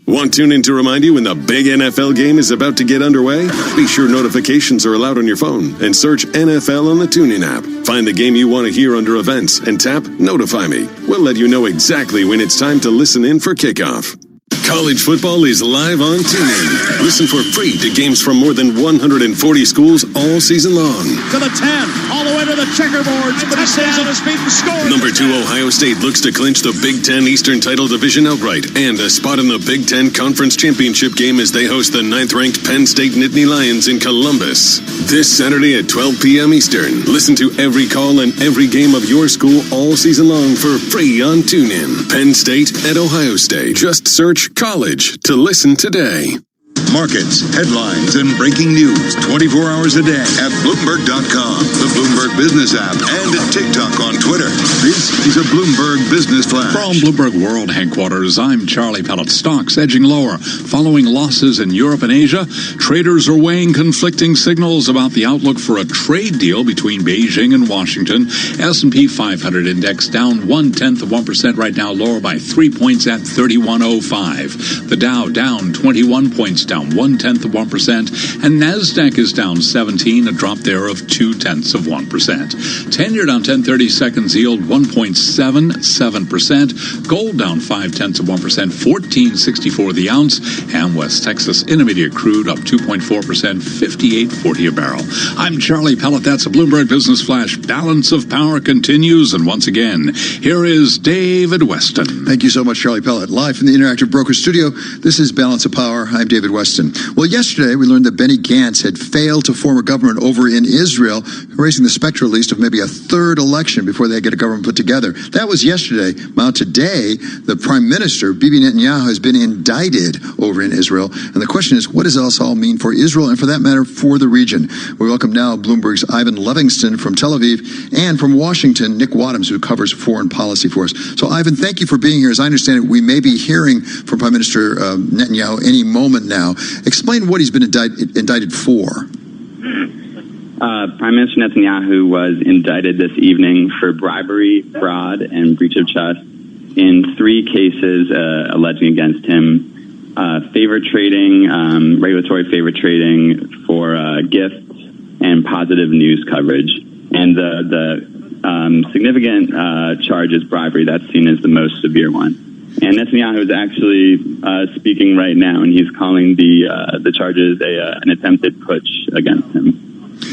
Want TuneIn to remind you when the big NFL game is about to get underway? Be sure notifications are allowed on your phone and search NFL on the TuneIn app. Find the game you want to hear under events and tap Notify Me. We'll let you know exactly when it's time to listen in for kickoff. College football is live on TuneIn. Listen for free to games from more than 140 schools all season long. To the 10, all the way to the checkerboard. But he stays on his feet and scores. Number 2 Ohio State looks to clinch the Big Ten Eastern Title Division outright and a spot in the Big Ten Conference Championship game as they host the 9th-ranked Penn State Nittany Lions in Columbus. This Saturday at 12 p.m. Eastern. Listen to every call and every game of your school all season long for free on TuneIn. Penn State at Ohio State. Just search college to listen today. Markets, headlines, and breaking news 24 hours a day at Bloomberg.com, the Bloomberg Business app, and at TikTok on Twitter. This is a Bloomberg Business Flash. From Bloomberg World Headquarters, I'm Charlie Pellet. Stocks edging lower. Following losses in Europe and Asia, traders are weighing conflicting signals about the outlook for a trade deal between Beijing and Washington. S&P 500 index down 0.1% right now, lower by 3 points at 3105. The Dow down 21 points, down 0.1%, and NASDAQ is down 17, a drop there of 0.2%. 10-year down 10/30 seconds, yield 1.77%. Gold down 0.5%, $14.64 the ounce, and West Texas Intermediate crude up 2.4%, $58.40 a barrel. I'm Charlie Pellet. That's a Bloomberg Business Flash. Balance of power continues, and once again, here is David Weston. Thank you so much, Charlie Pellet. Live from the Interactive Broker Studio, this is Balance of Power. I'm David Weston. Well, yesterday we learned that Benny Gantz had failed to form a government over in Israel, raising the specter at least of maybe a third election before they get a government put together. That was yesterday. Now today, the Prime Minister, Bibi Netanyahu, has been indicted over in Israel. And the question is, what does this all mean for Israel and, for that matter, for the region? We welcome now Bloomberg's Ivan Levingston from Tel Aviv, and from Washington, Nick Wadhams, who covers foreign policy for us. So, Ivan, thank you for being here. As I understand it, we may be hearing from Prime Minister Netanyahu any moment now. Explain what he's been indicted for. Prime Minister Netanyahu was indicted this evening for bribery, fraud, and breach of trust in 3 cases alleging against him. Favor trading, regulatory favor trading for gifts, and positive news coverage. And the significant charge is bribery. That's seen as the most severe one. And Netanyahu is actually speaking right now, and he's calling the charges an attempted putsch against him.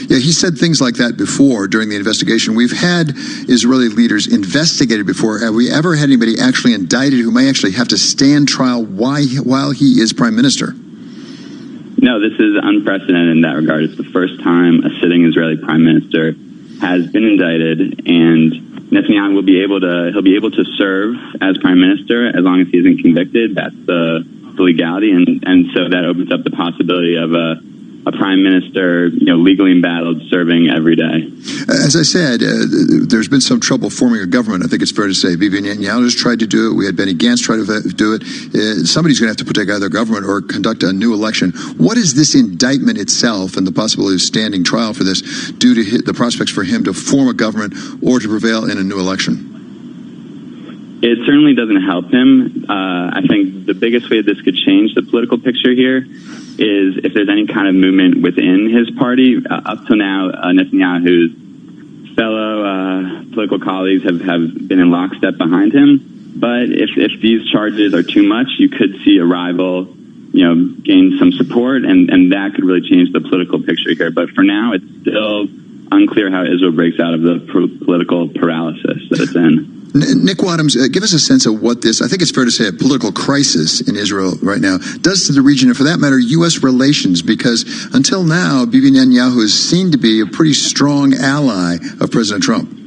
Yeah, he said things like that before during the investigation. We've had Israeli leaders investigated before. Have we ever had anybody actually indicted who may actually have to stand trial while he is prime minister? No, this is unprecedented in that regard. It's the first time a sitting Israeli prime minister has been indicted, and Netanyahu will be able to serve as prime minister as long as he isn't convicted. That's the legality, and so that opens up the possibility of a prime minister, legally embattled, serving every day. As I said, there's been some trouble forming a government. I think it's fair to say. Bibi Netanyahu has tried to do it. We had Benny Gantz try to do it. Somebody's going to have to put together a government or conduct a new election. What is this indictment itself and the possibility of standing trial for this do to the prospects for him to form a government or to prevail in a new election? It certainly doesn't help him. I think the biggest way this could change the political picture here is if there's any kind of movement within his party. Up till now, Netanyahu's fellow political colleagues have been in lockstep behind him. But if these charges are too much, you could see a rival, gain some support, and that could really change the political picture here. But for now, it's still unclear how Israel breaks out of the political paralysis that it's in. Nick Wadhams, give us a sense of what this, I think it's fair to say, a political crisis in Israel right now does to the region, and for that matter, U.S. relations, because until now, Bibi Netanyahu has seemed to be a pretty strong ally of President Trump.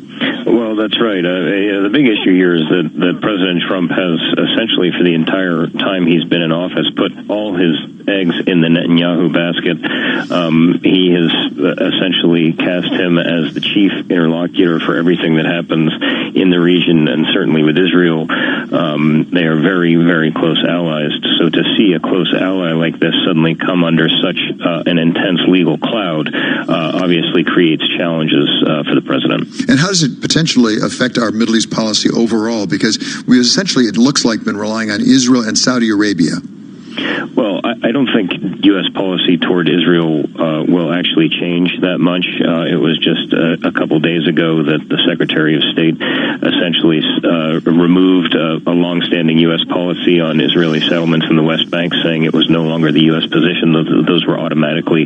Well, that's right. The big issue here is that President Trump has essentially, for the entire time he's been in office, put all his eggs in the Netanyahu basket. He has essentially cast him as the chief interlocutor for everything that happens in the region, and certainly with Israel. They are very, very close allies. So to see a close ally like this suddenly come under such an intense legal cloud obviously creates challenges for the president. And how does it potentially affect our Middle East policy overall? Because we essentially, it looks like, been relying on Israel and Saudi Arabia. Well, I don't think U.S. policy toward Israel will actually change that much. It was just a couple days ago that the Secretary of State essentially removed a longstanding U.S. policy on Israeli settlements in the West Bank, saying it was no longer the U.S. position. Those were automatically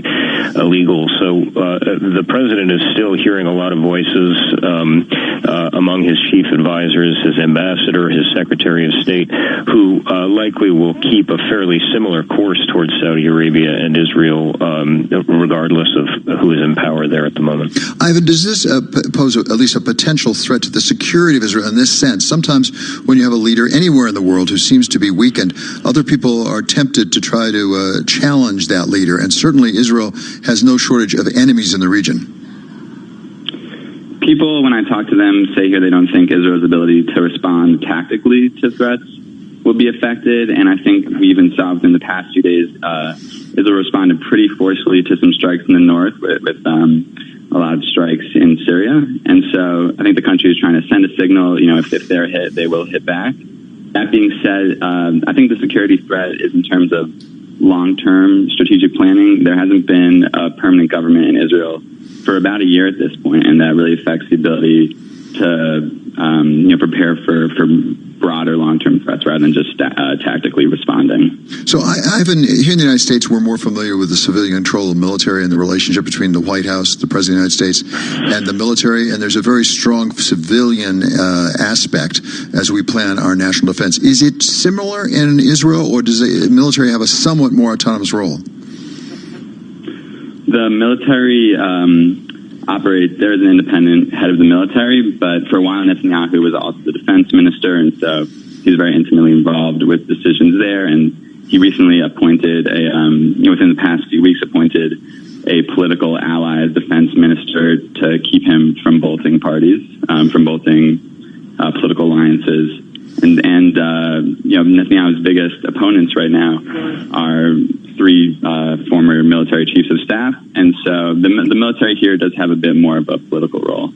illegal. So the president is still hearing a lot of voices among his chief advisors, his ambassador, his Secretary of State, who likely will keep a fairly similar course towards Saudi Arabia and Israel, regardless of who is in power there at the moment. Ivan, does this pose at least a potential threat to the security of Israel in this sense? Sometimes when you have a leader anywhere in the world who seems to be weakened, other people are tempted to try to challenge that leader, and certainly Israel has no shortage of enemies in the region. People, when I talk to them, say here they don't think Israel's ability to respond tactically to threats will be affected, and I think we even saw within the past few days, Israel responded pretty forcefully to some strikes in the north with a lot of strikes in Syria, and so I think the country is trying to send a signal, if they're hit, they will hit back. That being said, I think the security threat is in terms of long-term strategic planning. There hasn't been a permanent government in Israel for about a year at this point, and that really affects the ability to prepare for broader long-term threats rather than just tactically responding. So, Ivan, here in the United States, we're more familiar with the civilian control of the military and the relationship between the White House, the President of the United States, and the military, and there's a very strong civilian aspect as we plan our national defense. Is it similar in Israel, or does the military have a somewhat more autonomous role? The military operates, there is an independent head of the military, but for a while Netanyahu was also the defense minister, and so he's very intimately involved with decisions there, and he recently appointed within the past few weeks, appointed a political ally as defense minister to keep him from bolting parties, from bolting political alliances. And Netanyahu's biggest opponents right now are three former military chiefs of staff, and so the military here does have a bit more of a political role.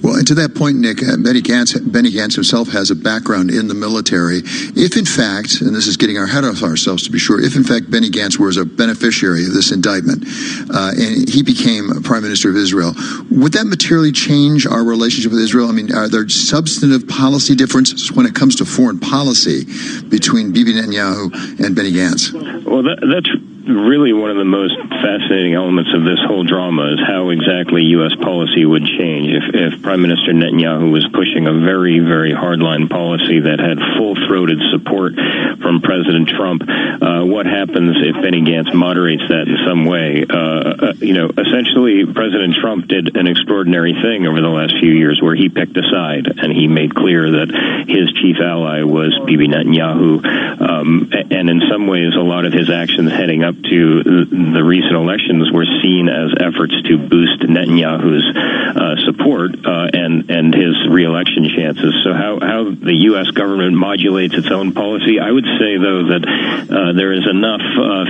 Well, and to that point, Nick, Benny Gantz himself has a background in the military. If in fact, and this is getting ahead of ourselves to be sure, if in fact Benny Gantz was a beneficiary of this indictment and he became Prime Minister of Israel, would that materially change our relationship with Israel? I mean, are there substantive policy differences when it comes to foreign policy between Bibi Netanyahu and Benny Gantz? Well, that's really one of the most fascinating elements of this whole drama is how exactly U.S. policy would change if Prime Minister Netanyahu was pushing a very, very hardline policy that had full-throated support from President Trump. What happens if Benny Gantz moderates that in some way? Essentially, President Trump did an extraordinary thing over the last few years where he picked a side, and he made clear that his chief ally was Bibi Netanyahu. And in some ways, a lot of his actions heading up to the recent elections were seen as efforts to boost Netanyahu's support and his re-election chances. So how the U.S. government modulates its own policy, I would say, though, that there is enough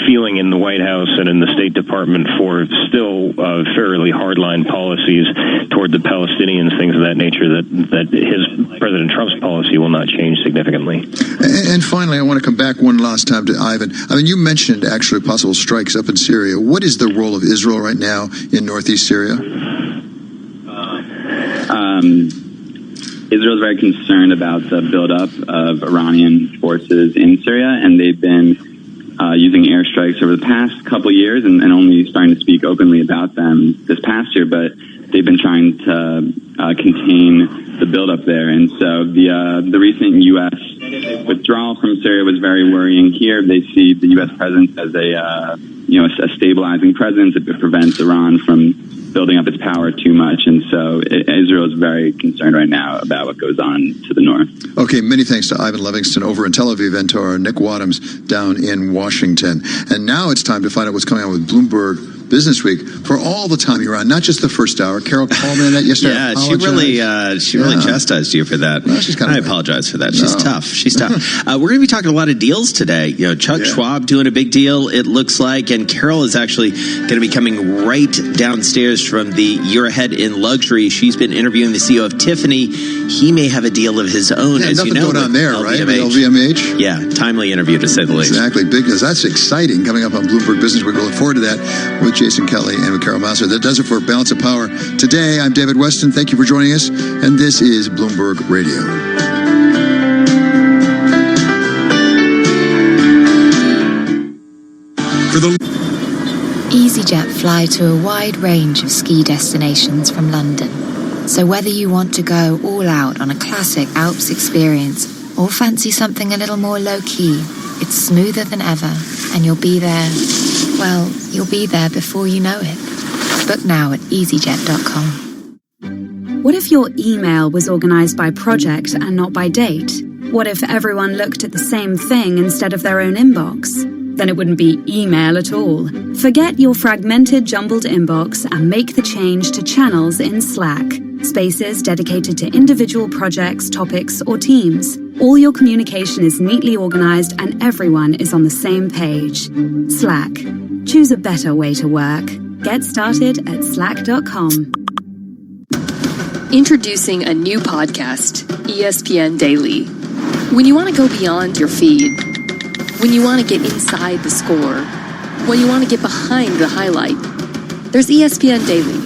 feeling in the White House and in the State Department for still fairly hardline policies toward the Palestinians, things of that nature, that his President Trump's policy will not change significantly. And finally, I want to come back one last time to Ivan. I mean, you mentioned actually possible strikes up in Syria. What is the role of Israel right now in northeast Syria? Israel is very concerned about the buildup of Iranian forces in Syria, and they've been using airstrikes over the past couple years and only starting to speak openly about them this past year, but they've been trying to contain the buildup there. And so the recent U.S. withdrawal from Syria was very worrying. Here, they see the U.S. presence as a stabilizing presence. It prevents Iran from building up its power too much. And so Israel is very concerned right now about what goes on to the north. Okay, many thanks to Ivan Livingston over in Tel Aviv and to our Nick Wadhams down in Washington. And now it's time to find out what's going on with Bloomberg Business Week for all the time you're on, not just the first hour. Carol called me on that yesterday. Yeah, she really chastised you for that. Well, she's I apologize for that. She's tough. She's tough. We're going to be talking a lot of deals today. Chuck Schwab doing a big deal, it looks like, and Carol is actually going to be coming right downstairs from the Year Ahead in Luxury. She's been interviewing the CEO of Tiffany. He may have a deal of his own, as you know. Nothing going on there, right? LVMH. Yeah, timely interview to say the least. Exactly, because that's exciting coming up on Bloomberg Business Week. We'll look forward to that with Jason Kelly and with Carol Mausser. That does it for Balance of Power today. I'm David Weston. Thank you for joining us, and this is Bloomberg Radio. EasyJet fly to a wide range of ski destinations from London. So whether you want to go all out on a classic Alps experience or fancy something a little more low-key, it's smoother than ever, and you'll be there, well, you'll be there before you know it. Book now at easyjet.com. What if your email was organized by project and not by date? What if everyone looked at the same thing instead of their own inbox? Then it wouldn't be email at all. Forget your fragmented, jumbled inbox and make the change to channels in Slack. Spaces dedicated to individual projects, topics, or teams. All your communication is neatly organized and everyone is on the same page. Slack. Choose a better way to work. Get started at slack.com. Introducing a new podcast, ESPN Daily. When you want to go beyond your feed, when you want to get inside the score, when you want to get behind the highlight, there's ESPN Daily.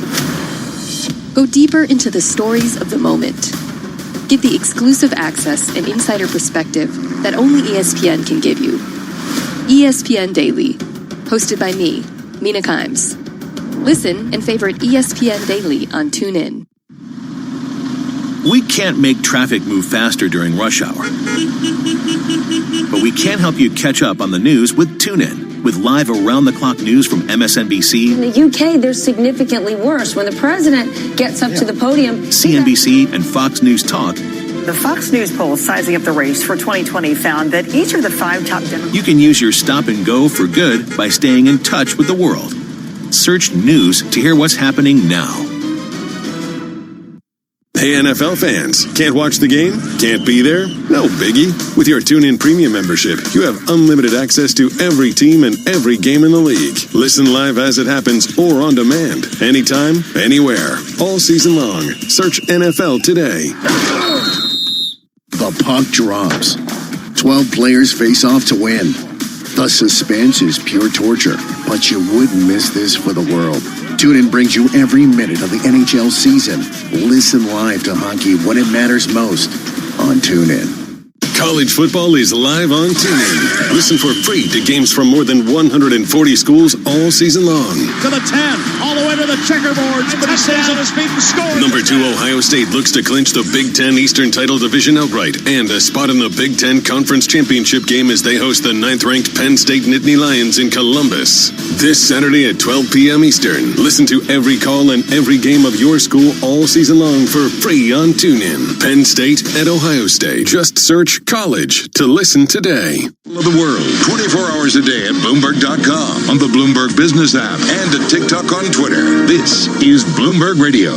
Go deeper into the stories of the moment. Get the exclusive access and insider perspective that only ESPN can give you. ESPN Daily, hosted by me, Mina Kimes. Listen and favorite ESPN Daily on TuneIn. We can't make traffic move faster during rush hour. But we can help you catch up on the news with TuneIn. With live around-the-clock news from MSNBC. In the UK, they're significantly worse. When the president gets up to the podium... CNBC and Fox News Talk. The Fox News poll sizing up the race for 2020 found that each of the 5 top Democrats... You can use your stop and go for good by staying in touch with the world. Search news to hear what's happening now. Hey, NFL fans, can't watch the game? Can't be there? No biggie. With your TuneIn Premium membership, you have unlimited access to every team and every game in the league. Listen live as it happens or on demand. Anytime, anywhere. All season long. Search NFL today. The puck drops. 12 players face off to win. The suspense is pure torture, but you wouldn't miss this for the world. TuneIn brings you every minute of the NHL season. Listen live to hockey when it matters most on TuneIn. College football is live on TuneIn. Listen for free to games from more than 140 schools all season long. To the 10, all the way to the checkerboards, but he stays on his feet and scores. Number 2 Ohio State looks to clinch the Big Ten Eastern Title Division outright and a spot in the Big Ten Conference Championship game as they host the 9th-ranked Penn State Nittany Lions in Columbus. This Saturday at 12 p.m. Eastern. Listen to every call and every game of your school all season long for free on TuneIn. Penn State at Ohio State. Just search college to listen today. The world 24 hours a day at Bloomberg.com, on the Bloomberg Business app, and at TikTok on Twitter. This is Bloomberg Radio.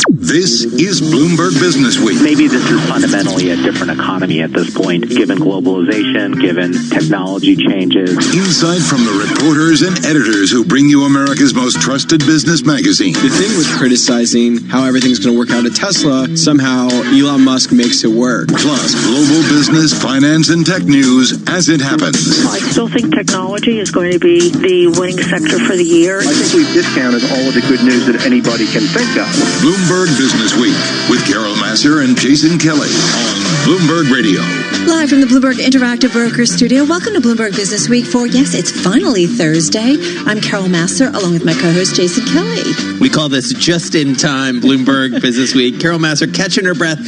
This is Bloomberg Business Week. Maybe this is fundamentally a different economy at this point, given globalization, given technology changes. Insight from the reporters and editors who bring you America's most trusted business magazine. The thing with criticizing how everything's going to work out at Tesla, somehow Elon Musk makes it work. Plus, global business, finance, and tech news as it happens. I still think technology is going to be the winning sector for the year. I think we've discounted all of the good news that anybody can think of. Bloomberg Business Week with Carol Massar and Jason Kelly on Bloomberg Radio. Live from the Bloomberg Interactive Brokers Studio. Welcome to Bloomberg Business Week for, yes, it's finally Thursday. I'm Carol Massar, along with my co-host Jason Kelly. We call this just-in-time Bloomberg Business Week. Carol Massar catching her breath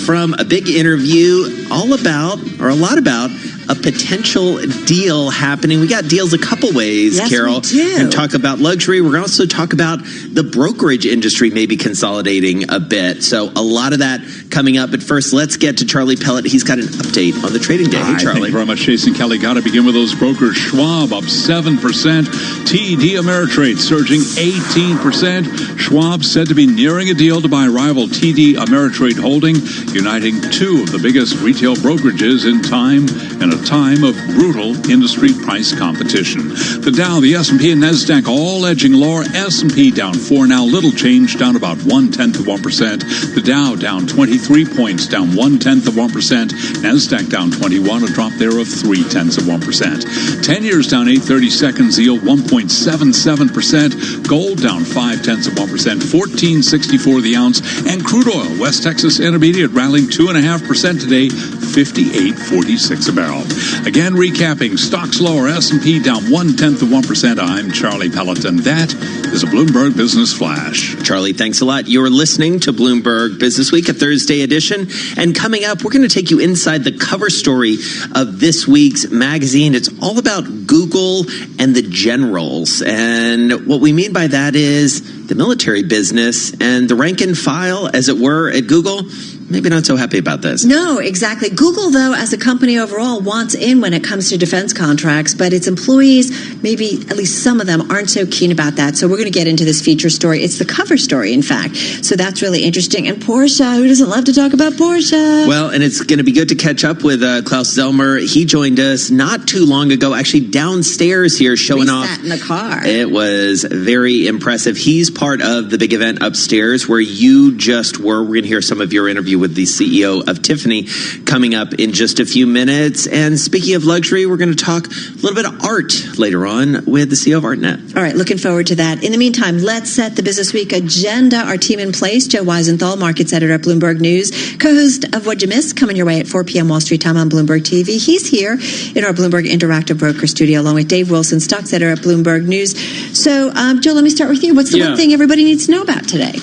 from a big interview a lot about a potential deal happening. We got deals a couple ways, yes, Carol. We do. We're going to talk about luxury. We're going to also talk about the brokerage industry maybe consolidating a bit. So a lot of that coming up. But first, let's get to Charlie Pellet. He's got an update on the trading day. Hey, Charlie. Thank you very much, Jason Kelly. Got to begin with those brokers. Schwab up 7%. TD Ameritrade surging 18%. Schwab said to be nearing a deal to buy rival TD Ameritrade Holding, uniting two of the biggest retail brokerages in a time of brutal industry price competition. The Dow, the S&P, and NASDAQ all edging lower. S&P down 4 now, little change, down about 0.1%. The Dow down 23 points, down 0.1%. NASDAQ down 21, a drop there of 0.3%. 10 years down 8/30 seconds, yield 1.77%. Gold down 0.5%. 14.64 the ounce. And crude oil, West Texas Intermediate rallying 2.5% today, 58.46 a barrel. Again, recapping, stocks lower, S&P down 0.1%. I'm Charlie Pelleton. That is a Bloomberg Business Flash. Charlie, thanks a lot. You're listening to Bloomberg Business Week, a Thursday edition. And coming up, we're going to take you inside the cover story of this week's magazine. It's all about Google and the generals. And what we mean by that is the military business and the rank and file, as it were, at Google. Maybe not so happy about this. No, exactly. Google, though, as a company overall, wants in when it comes to defense contracts, but its employees, maybe at least some of them, aren't so keen about that. So we're going to get into this feature story. It's the cover story, in fact. So that's really interesting. And Porsche, who doesn't love to talk about Porsche? Well, and it's going to be good to catch up with Klaus Zelmer. He joined us not too long ago, actually downstairs here, showing off. Sat in the car. It was very impressive. He's part of the big event upstairs where you just were. We're going to hear some of your interview with the CEO of Tiffany coming up in just a few minutes. And speaking of luxury, we're going to talk a little bit of art later on with the CEO of ArtNet. All right, looking forward to that. In the meantime, let's set the Business Week agenda. Our team in place, Joe Weisenthal, markets editor at Bloomberg News, co-host of What'd You Miss, coming your way at 4 p.m. Wall Street time on Bloomberg TV. He's here in our Bloomberg Interactive Broker Studio, along with Dave Wilson, stocks editor at Bloomberg News. So, Joe, let me start with you. What's the one thing everybody needs to know about today?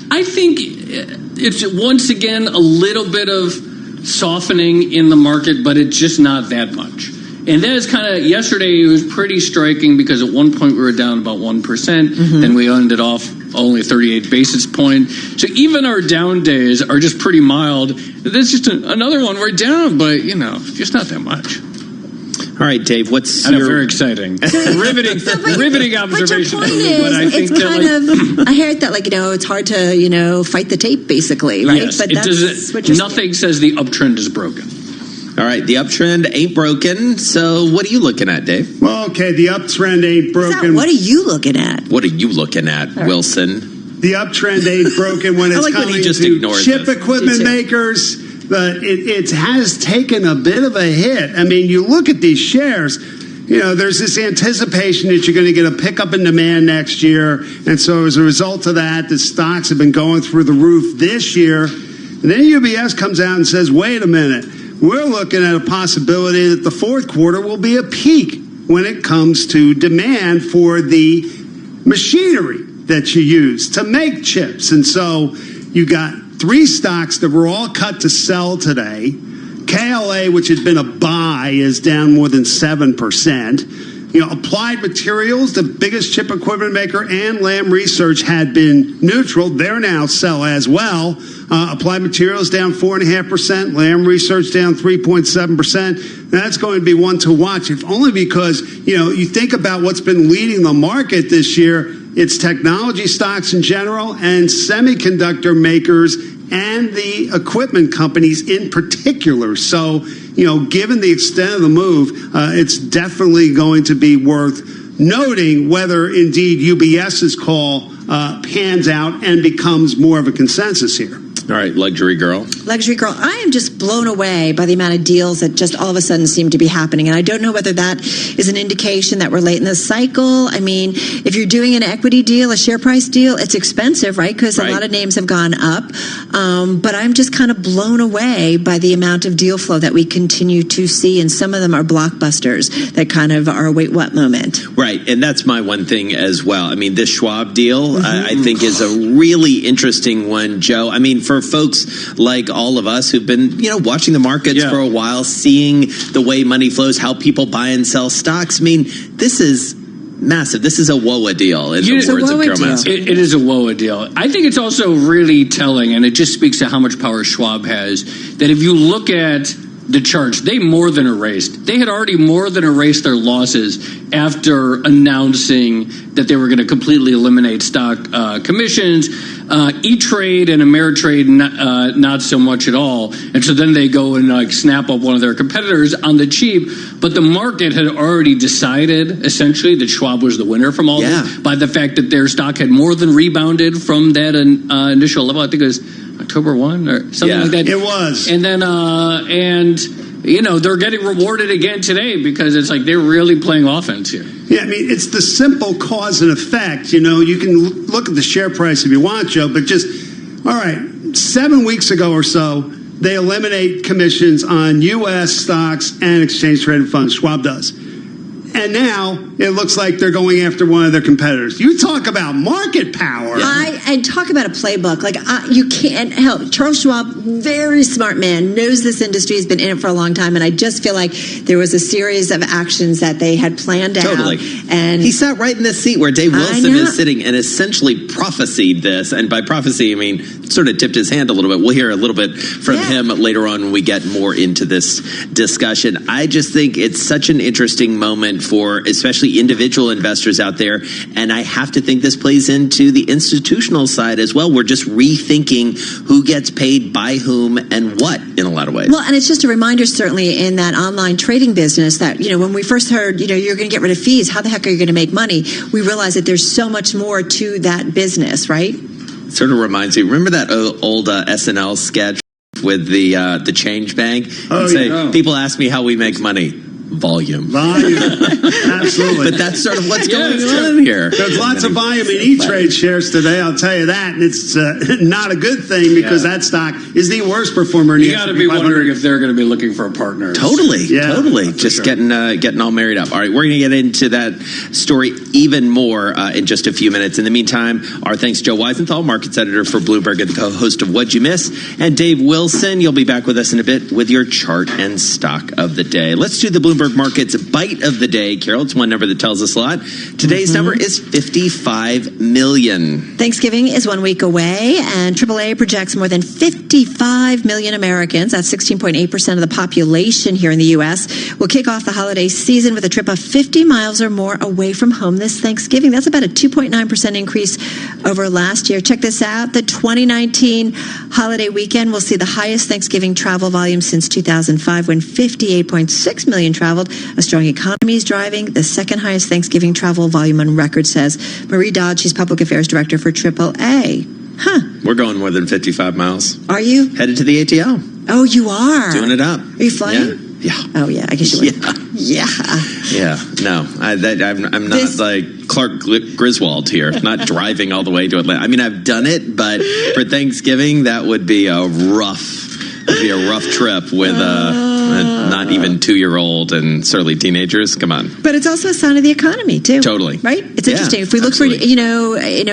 I think it's once again a little bit of softening in the market, but it's just not that much. And that is kind of, yesterday it was pretty striking because at one point we were down about 1%, then we ended off only 38 basis points. So even our down days are just pretty mild. That's just another one. We're down, but, just not that much. All right, Dave, what's very exciting, riveting observation. But your point is, it's kind of, I heard that, it's hard to, fight the tape, basically, right? Yes, but that's what you're nothing says the uptrend is broken. All right, the uptrend ain't broken. So what are you looking at, Dave? Well, okay, the uptrend ain't broken. What are you looking at? What are you looking at, Wilson? The uptrend ain't broken when it's coming to chip equipment makers. It has taken a bit of a hit. I mean, you look at these shares, there's this anticipation that you're going to get a pickup in demand next year. And so as a result of that, the stocks have been going through the roof this year. And then UBS comes out and says, wait a minute, we're looking at a possibility that the fourth quarter will be a peak when it comes to demand for the machinery that you use to make chips. And so you got 3 stocks that were all cut to sell today. KLA, which had been a buy, is down more than 7%. Applied Materials, the biggest chip equipment maker, and Lam Research had been neutral. They're now sell as well. Applied Materials down 4.5%. Lam Research down 3.7%. That's going to be one to watch, if only because, you think about what's been leading the market this year. It's technology stocks in general and semiconductor makers and the equipment companies in particular. So, given the extent of the move, it's definitely going to be worth noting whether indeed UBS's call pans out and becomes more of a consensus here. All right, luxury girl. Luxury girl. I am just blown away by the amount of deals that just all of a sudden seem to be happening. And I don't know whether that is an indication that we're late in the cycle. I mean, if you're doing an equity deal, a share price deal, it's expensive, right? Because a lot of names have gone up. But I'm just kind of blown away by the amount of deal flow that we continue to see. And some of them are blockbusters that kind of are a wait what moment. Right. And that's my one thing as well. I mean, this Schwab deal, I think, is a really interesting one, Joe. I mean, for folks like all of us who've been, watching the markets for a while, seeing the way money flows, how people buy and sell stocks. I mean, this is massive. This is a WOA deal, in the words of Carol Massey. It is a WOA deal. I think it's also really telling, and it just speaks to how much power Schwab has, that if you look at the charts, they more than erased. They had already more than erased their losses after announcing that they were going to completely eliminate stock commissions. E-Trade and Ameritrade, not so much at all. And so then they go and snap up one of their competitors on the cheap. But the market had already decided, essentially, that Schwab was the winner from all this by the fact that their stock had more than rebounded from that initial level. I think it was October 1 or something like that. It was. And then, they're getting rewarded again today because it's like they're really playing offense here. Yeah, I mean, it's the simple cause and effect. You can look at the share price if you want, Joe, but all right, 7 weeks ago or so, they eliminate commissions on U.S. stocks and exchange-traded funds. Schwab does. And now it looks like they're going after one of their competitors. You talk about market power. I talk about a playbook. You can't help. Charles Schwab, very smart man, knows this industry, has been in it for a long time. And I just feel like there was a series of actions that they had planned out. Totally. And he sat right in this seat where Dave Wilson is sitting and essentially prophesied this. And by prophecy, I mean, sort of tipped his hand a little bit. We'll hear a little bit from him later on when we get more into this discussion. I just think it's such an interesting moment for especially individual investors out there. And I have to think this plays into the institutional side as well. We're just rethinking who gets paid by whom and what in a lot of ways. Well, and it's just a reminder, certainly, in that online trading business that, when we first heard, you're going to get rid of fees, how the heck are you going to make money? We realized that there's so much more to that business, right? Sort of reminds me, remember that old SNL sketch with the change bank? People ask me how we make money. Volume. Absolutely. But that's sort of what's going on here. There's lots of volume in E-Trade shares today, I'll tell you that. And it's not a good thing because that stock is the worst performer in the S&P 500. You got to be wondering if they're going to be looking for a partner. Totally. Just getting all married up. All right, we're going to get into that story even more in just a few minutes. In the meantime, our thanks to Joe Weisenthal, markets editor for Bloomberg and the co-host of What'd You Miss? And Dave Wilson, you'll be back with us in a bit with your chart and stock of the day. Let's do the Bloomberg Markets bite of the day. Carol, it's one number that tells us a lot. Today's number is 55 million. Thanksgiving is 1 week away, and AAA projects more than 55 million Americans, that's 16.8% of the population here in the U.S., will kick off the holiday season with a trip of 50 miles or more away from home this Thanksgiving. That's about a 2.9% increase over last year. Check this out. The 2019 holiday weekend will see the highest Thanksgiving travel volume since 2005, when 58.6 million traveled. A strong economy is driving the second highest Thanksgiving travel volume on record, says Marie Dodd. She's public affairs director for AAA. We're going more than 55 miles. Are you? Headed to the ATL. Oh, you are? Doing it up. Are you flying? Yeah. Oh, yeah. I guess you would. Yeah. No, I'm not like Clark Griswold here. Not driving all the way to Atlanta. I mean, I've done it, but for Thanksgiving, that would be a rough trip with not even 2-year-old and surly teenagers. Come on. But it's also a sign of the economy, too. Totally. Right? It's interesting. If we look for,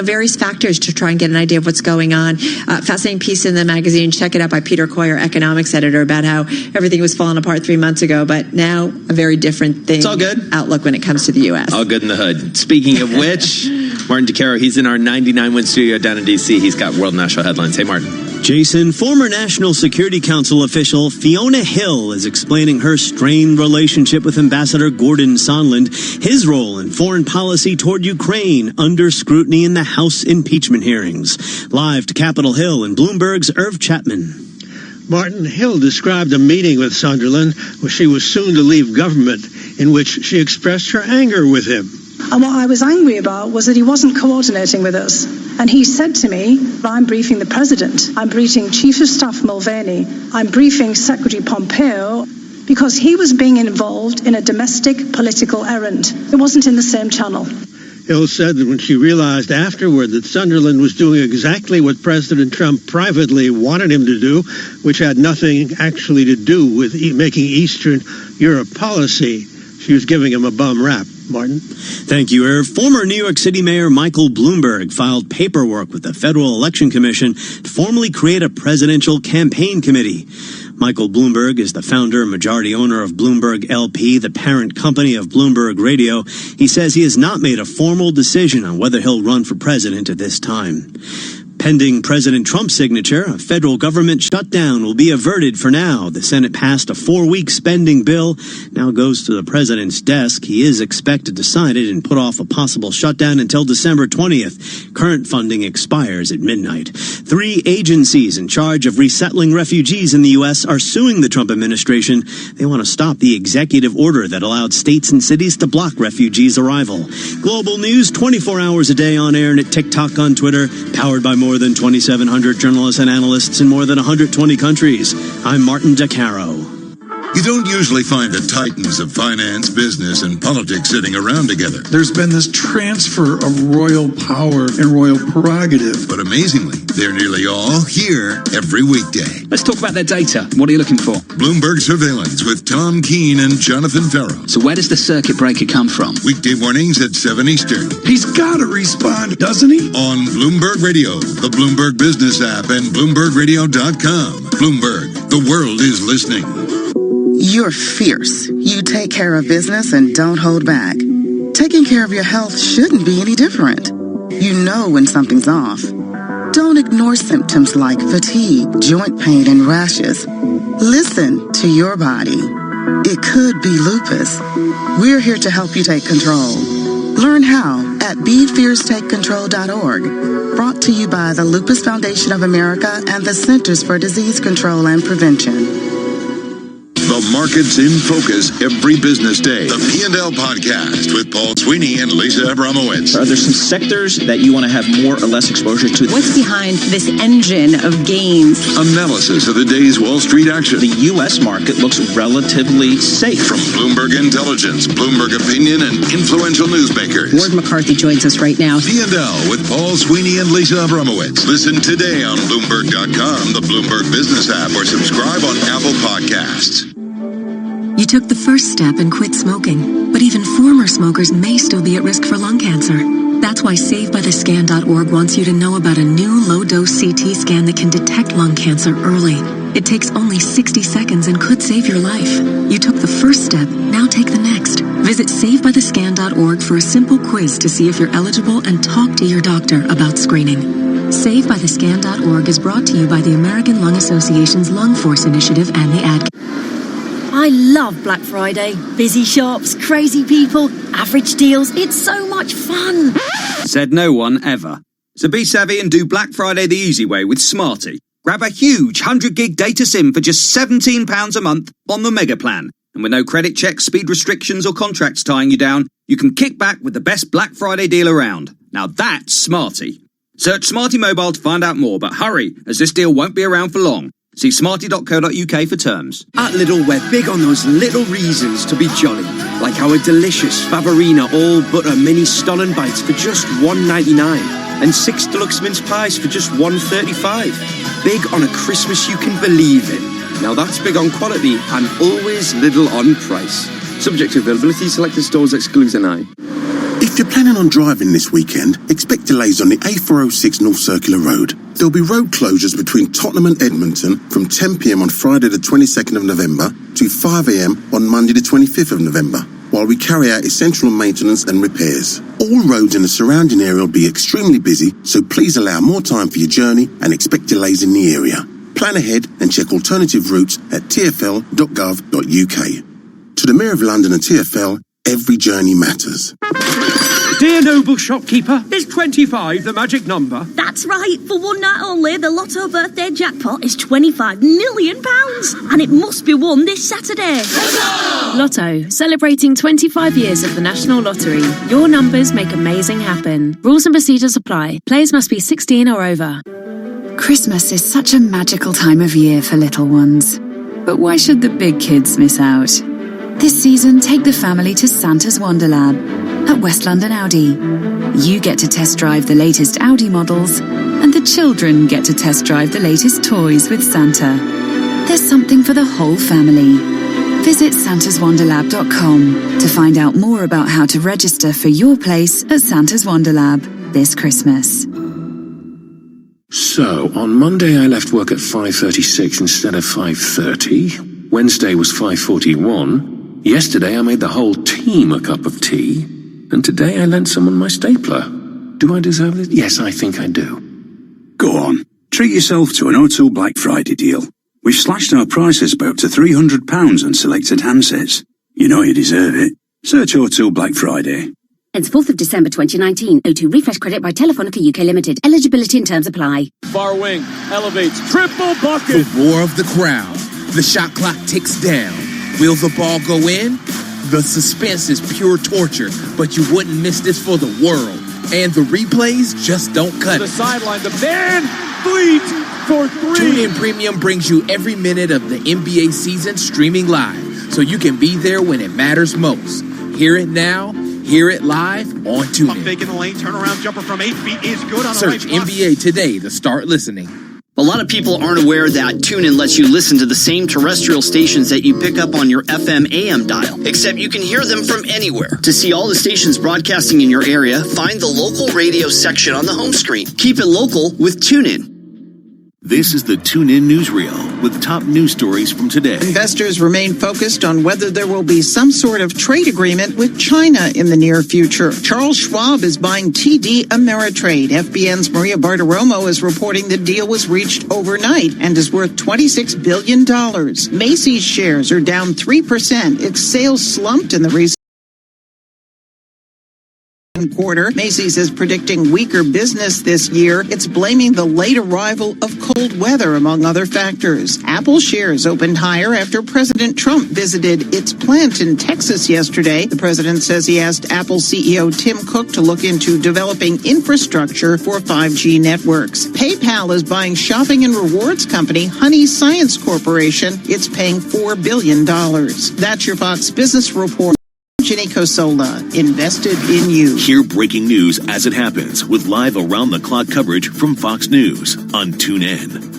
various factors to try and get an idea of what's going on. Fascinating piece in the magazine. Check it out by Peter Coyer, economics editor, about how everything was falling apart 3 months ago, but now a very different thing. It's all good. Outlook when it comes to the U.S. All good in the hood. Speaking of which, Martin DeCaro, he's in our 99-win studio down in D.C. He's got world national headlines. Hey, Martin. Jason, former National Security Council official Fiona Hill is explaining her strained relationship with Ambassador Gordon Sondland, his role in foreign policy toward Ukraine under scrutiny in the House impeachment hearings. Live to Capitol Hill in Bloomberg's Irv Chapman. Martin, Hill described a meeting with Sondland where she was soon to leave government, in which she expressed her anger with him. And what I was angry about was that he wasn't coordinating with us. And he said to me, I'm briefing the president, I'm briefing Chief of Staff Mulvaney, I'm briefing Secretary Pompeo, because he was being involved in a domestic political errand. It wasn't in the same channel. Hill said that when she realized afterward that Sunderland was doing exactly what President Trump privately wanted him to do, which had nothing actually to do with making Eastern Europe policy, she was giving him a bum rap. Martin? Thank you, Irv. Former New York City Mayor Michael Bloomberg filed paperwork with the Federal Election Commission to formally create a presidential campaign committee. Michael Bloomberg is the founder and majority owner of Bloomberg LP, the parent company of Bloomberg Radio. He says he has not made a formal decision on whether he'll run for president at this time. Pending President Trump's signature, a federal government shutdown will be averted for now. The Senate passed a 4-week spending bill. Now goes to the president's desk. He is expected to sign it and put off a possible shutdown until December 20th. Current funding expires at midnight. 3 agencies in charge of resettling refugees in the U.S. are suing the Trump administration. They want to stop the executive order that allowed states and cities to block refugees' arrival. Global news 24 hours a day on air and at TikTok, on Twitter, powered by more than 2,700 journalists and analysts in more than 120 countries. I'm Martin DeCaro. You don't usually find the titans of finance, business, and politics sitting around together. There's been this transfer of royal power and royal prerogative. But amazingly, they're nearly all here every weekday. Let's talk about their data. What are you looking for? Bloomberg Surveillance with Tom Keene and Jonathan Farrow. So where does the circuit breaker come from? Weekday mornings at 7 Eastern. He's got to respond, doesn't he? On Bloomberg Radio, the Bloomberg Business app, and BloombergRadio.com. Bloomberg, the world is listening. You're fierce. You take care of business and don't hold back. Taking care of your health shouldn't be any different. You know when something's off. Don't ignore symptoms like fatigue, joint pain, and rashes. Listen to your body. It could be lupus. We're here to help you take control. Learn how at BeFierceTakeControl.org. Brought to you by the Lupus Foundation of America and the Centers for Disease Control and Prevention. The market's in focus every business day. The P&L Podcast with Paul Sweeney and Lisa Abramowitz. Are there some sectors that you want to have more or less exposure to? What's behind this engine of gains? Analysis of the day's Wall Street action. The U.S. market looks relatively safe. From Bloomberg Intelligence, Bloomberg Opinion, and influential newsmakers. Ward McCarthy joins us right now. P&L with Paul Sweeney and Lisa Abramowitz. Listen today on Bloomberg.com, the Bloomberg Business app, or subscribe on Apple Podcasts. You took the first step and quit smoking, but even former smokers may still be at risk for lung cancer. That's why SaveByTheScan.org wants you to know about a new low-dose CT scan that can detect lung cancer early. It takes only 60 seconds and could save your life. You took the first step, now take the next. Visit SaveByTheScan.org for a simple quiz to see if you're eligible and talk to your doctor about screening. SaveByTheScan.org is brought to you by the American Lung Association's Lung Force Initiative and the Ad. I love Black Friday. Busy shops, crazy people, average deals. It's so much fun. Said no one ever. So be savvy and do Black Friday the easy way with Smarty. Grab a huge 100 gig data SIM for just £17 a month on the Mega Plan. And with no credit checks, speed restrictions or contracts tying you down, you can kick back with the best Black Friday deal around. Now that's Smarty. Search Smarty Mobile to find out more, but hurry, as this deal won't be around for long. See smarty.co.uk for terms. At Lidl, we're big on those little reasons to be jolly. Like our delicious Favorina all butter mini Stollen bites for just $1.99. And 6 deluxe mince pies for just $1.35. Big on a Christmas you can believe in. Now that's big on quality and always Lidl on price. Subject to availability, selected stores excludes NI. If you're planning on driving this weekend, expect delays on the A406 North Circular Road. There'll be road closures between Tottenham and Edmonton from 10 p.m. on Friday the 22nd of November to 5 a.m. on Monday the 25th of November, while we carry out essential maintenance and repairs. All roads in the surrounding area will be extremely busy, so please allow more time for your journey and expect delays in the area. Plan ahead and check alternative routes at tfl.gov.uk. To the Mayor of London and TfL, every journey matters. Dear noble shopkeeper, is 25 the magic number? That's right. For one night only, the Lotto birthday jackpot is £25 million. And it must be won this Saturday. Lotto, celebrating 25 years of the National Lottery. Your numbers make amazing happen. Rules and procedures apply. Players must be 16 or over. Christmas is such a magical time of year for little ones. But why should the big kids miss out? This season, take the family to Santa's Wonderlab at West London Audi. You get to test drive the latest Audi models, and the children get to test drive the latest toys with Santa. There's something for the whole family. Visit santaswonderlab.com to find out more about how to register for your place at Santa's Wonderlab this Christmas. So, on Monday I left work at 5:36 instead of 5:30. Wednesday was 5:41. Yesterday I made the whole team a cup of tea. And today I lent someone my stapler. Do I deserve it? Yes, I think I do. Go on. Treat yourself to an O2 Black Friday deal. We've slashed our prices by up to £300 on selected handsets. You know you deserve it. Search O2 Black Friday. Ends 4th of December 2019. O2 refresh credit by Telefonica UK Limited. Eligibility and terms apply. Far wing. Elevates. Triple bucket. The war of the crowd. The shot clock ticks down. Will the ball go in? The suspense is pure torture, but you wouldn't miss this for the world. And the replays just don't cut it. The sideline, the man fleet for three. TuneIn Premium brings you every minute of the NBA season streaming live, so you can be there when it matters most. Hear it now, hear it live on TuneIn. Fake in the lane, turnaround jumper from 8 feet is good on Search the right NBA today to start listening. A lot of people aren't aware that TuneIn lets you listen to the same terrestrial stations that you pick up on your FM AM dial, except you can hear them from anywhere. To see all the stations broadcasting in your area, find the local radio section on the home screen. Keep it local with TuneIn. This is the TuneIn Newsreel with top news stories from today. Investors remain focused on whether there will be some sort of trade agreement with China in the near future. Charles Schwab is buying TD Ameritrade. FBN's Maria Bartiromo is reporting the deal was reached overnight and is worth $26 billion. Macy's shares are down 3%. Its sales slumped in the recent quarter. Macy's is predicting weaker business this year. It's blaming the late arrival of cold weather, among other factors. Apple shares opened higher after President Trump visited its plant in Texas yesterday. The president says he asked Apple CEO Tim Cook to look into developing infrastructure for 5G networks. PayPal is buying shopping and rewards company Honey Science Corporation. It's paying $4 billion. That's your Fox Business Report. Ginny Cosola, invested in you. Hear breaking news as it happens with live around-the-clock coverage from Fox News on TuneIn.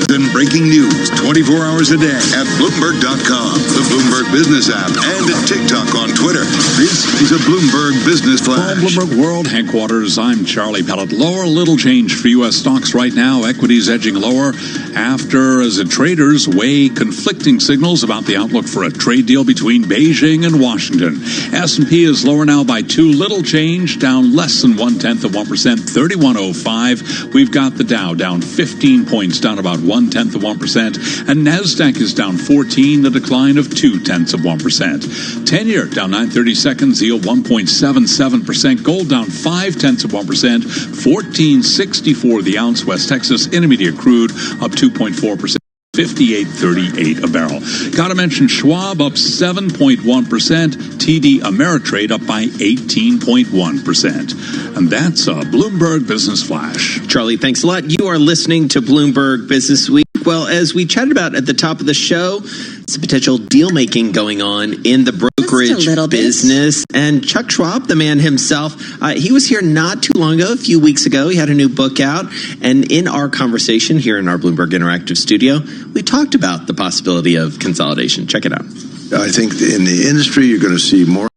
Then breaking news 24 hours a day at Bloomberg.com, the Bloomberg Business app, and at TikTok on Twitter. This is a Bloomberg Business Flash. From Bloomberg World Headquarters, I'm Charlie Pellet. Lower little change for U.S. stocks right now. Equities edging lower after, as the traders weigh conflicting signals about the outlook for a trade deal between Beijing and Washington. S&P is lower now by too little change, down less than 0.1%, 3105. We've got the Dow down 15 points, down about 0.1%, and NASDAQ is down 14, the decline of 0.2%. 10-year down 9/32, yield 1.77%, gold down 0.5%, 14.64 the ounce. West Texas Intermediate crude up 2.4%. 58.38 a barrel. Got to mention Schwab up 7.1%, TD Ameritrade up by 18.1%. And that's a Bloomberg Business Flash. Charlie, thanks a lot. You are listening to Bloomberg Business Week. Well, as we chatted about at the top of the show, some potential deal-making going on in the brokerage business. And Chuck Schwab, the man himself, he was here not too long ago, a few weeks ago. He had a new book out. And in our conversation here in our Bloomberg Interactive studio, we talked about the possibility of consolidation. Check it out. I think in the industry, you're going to see more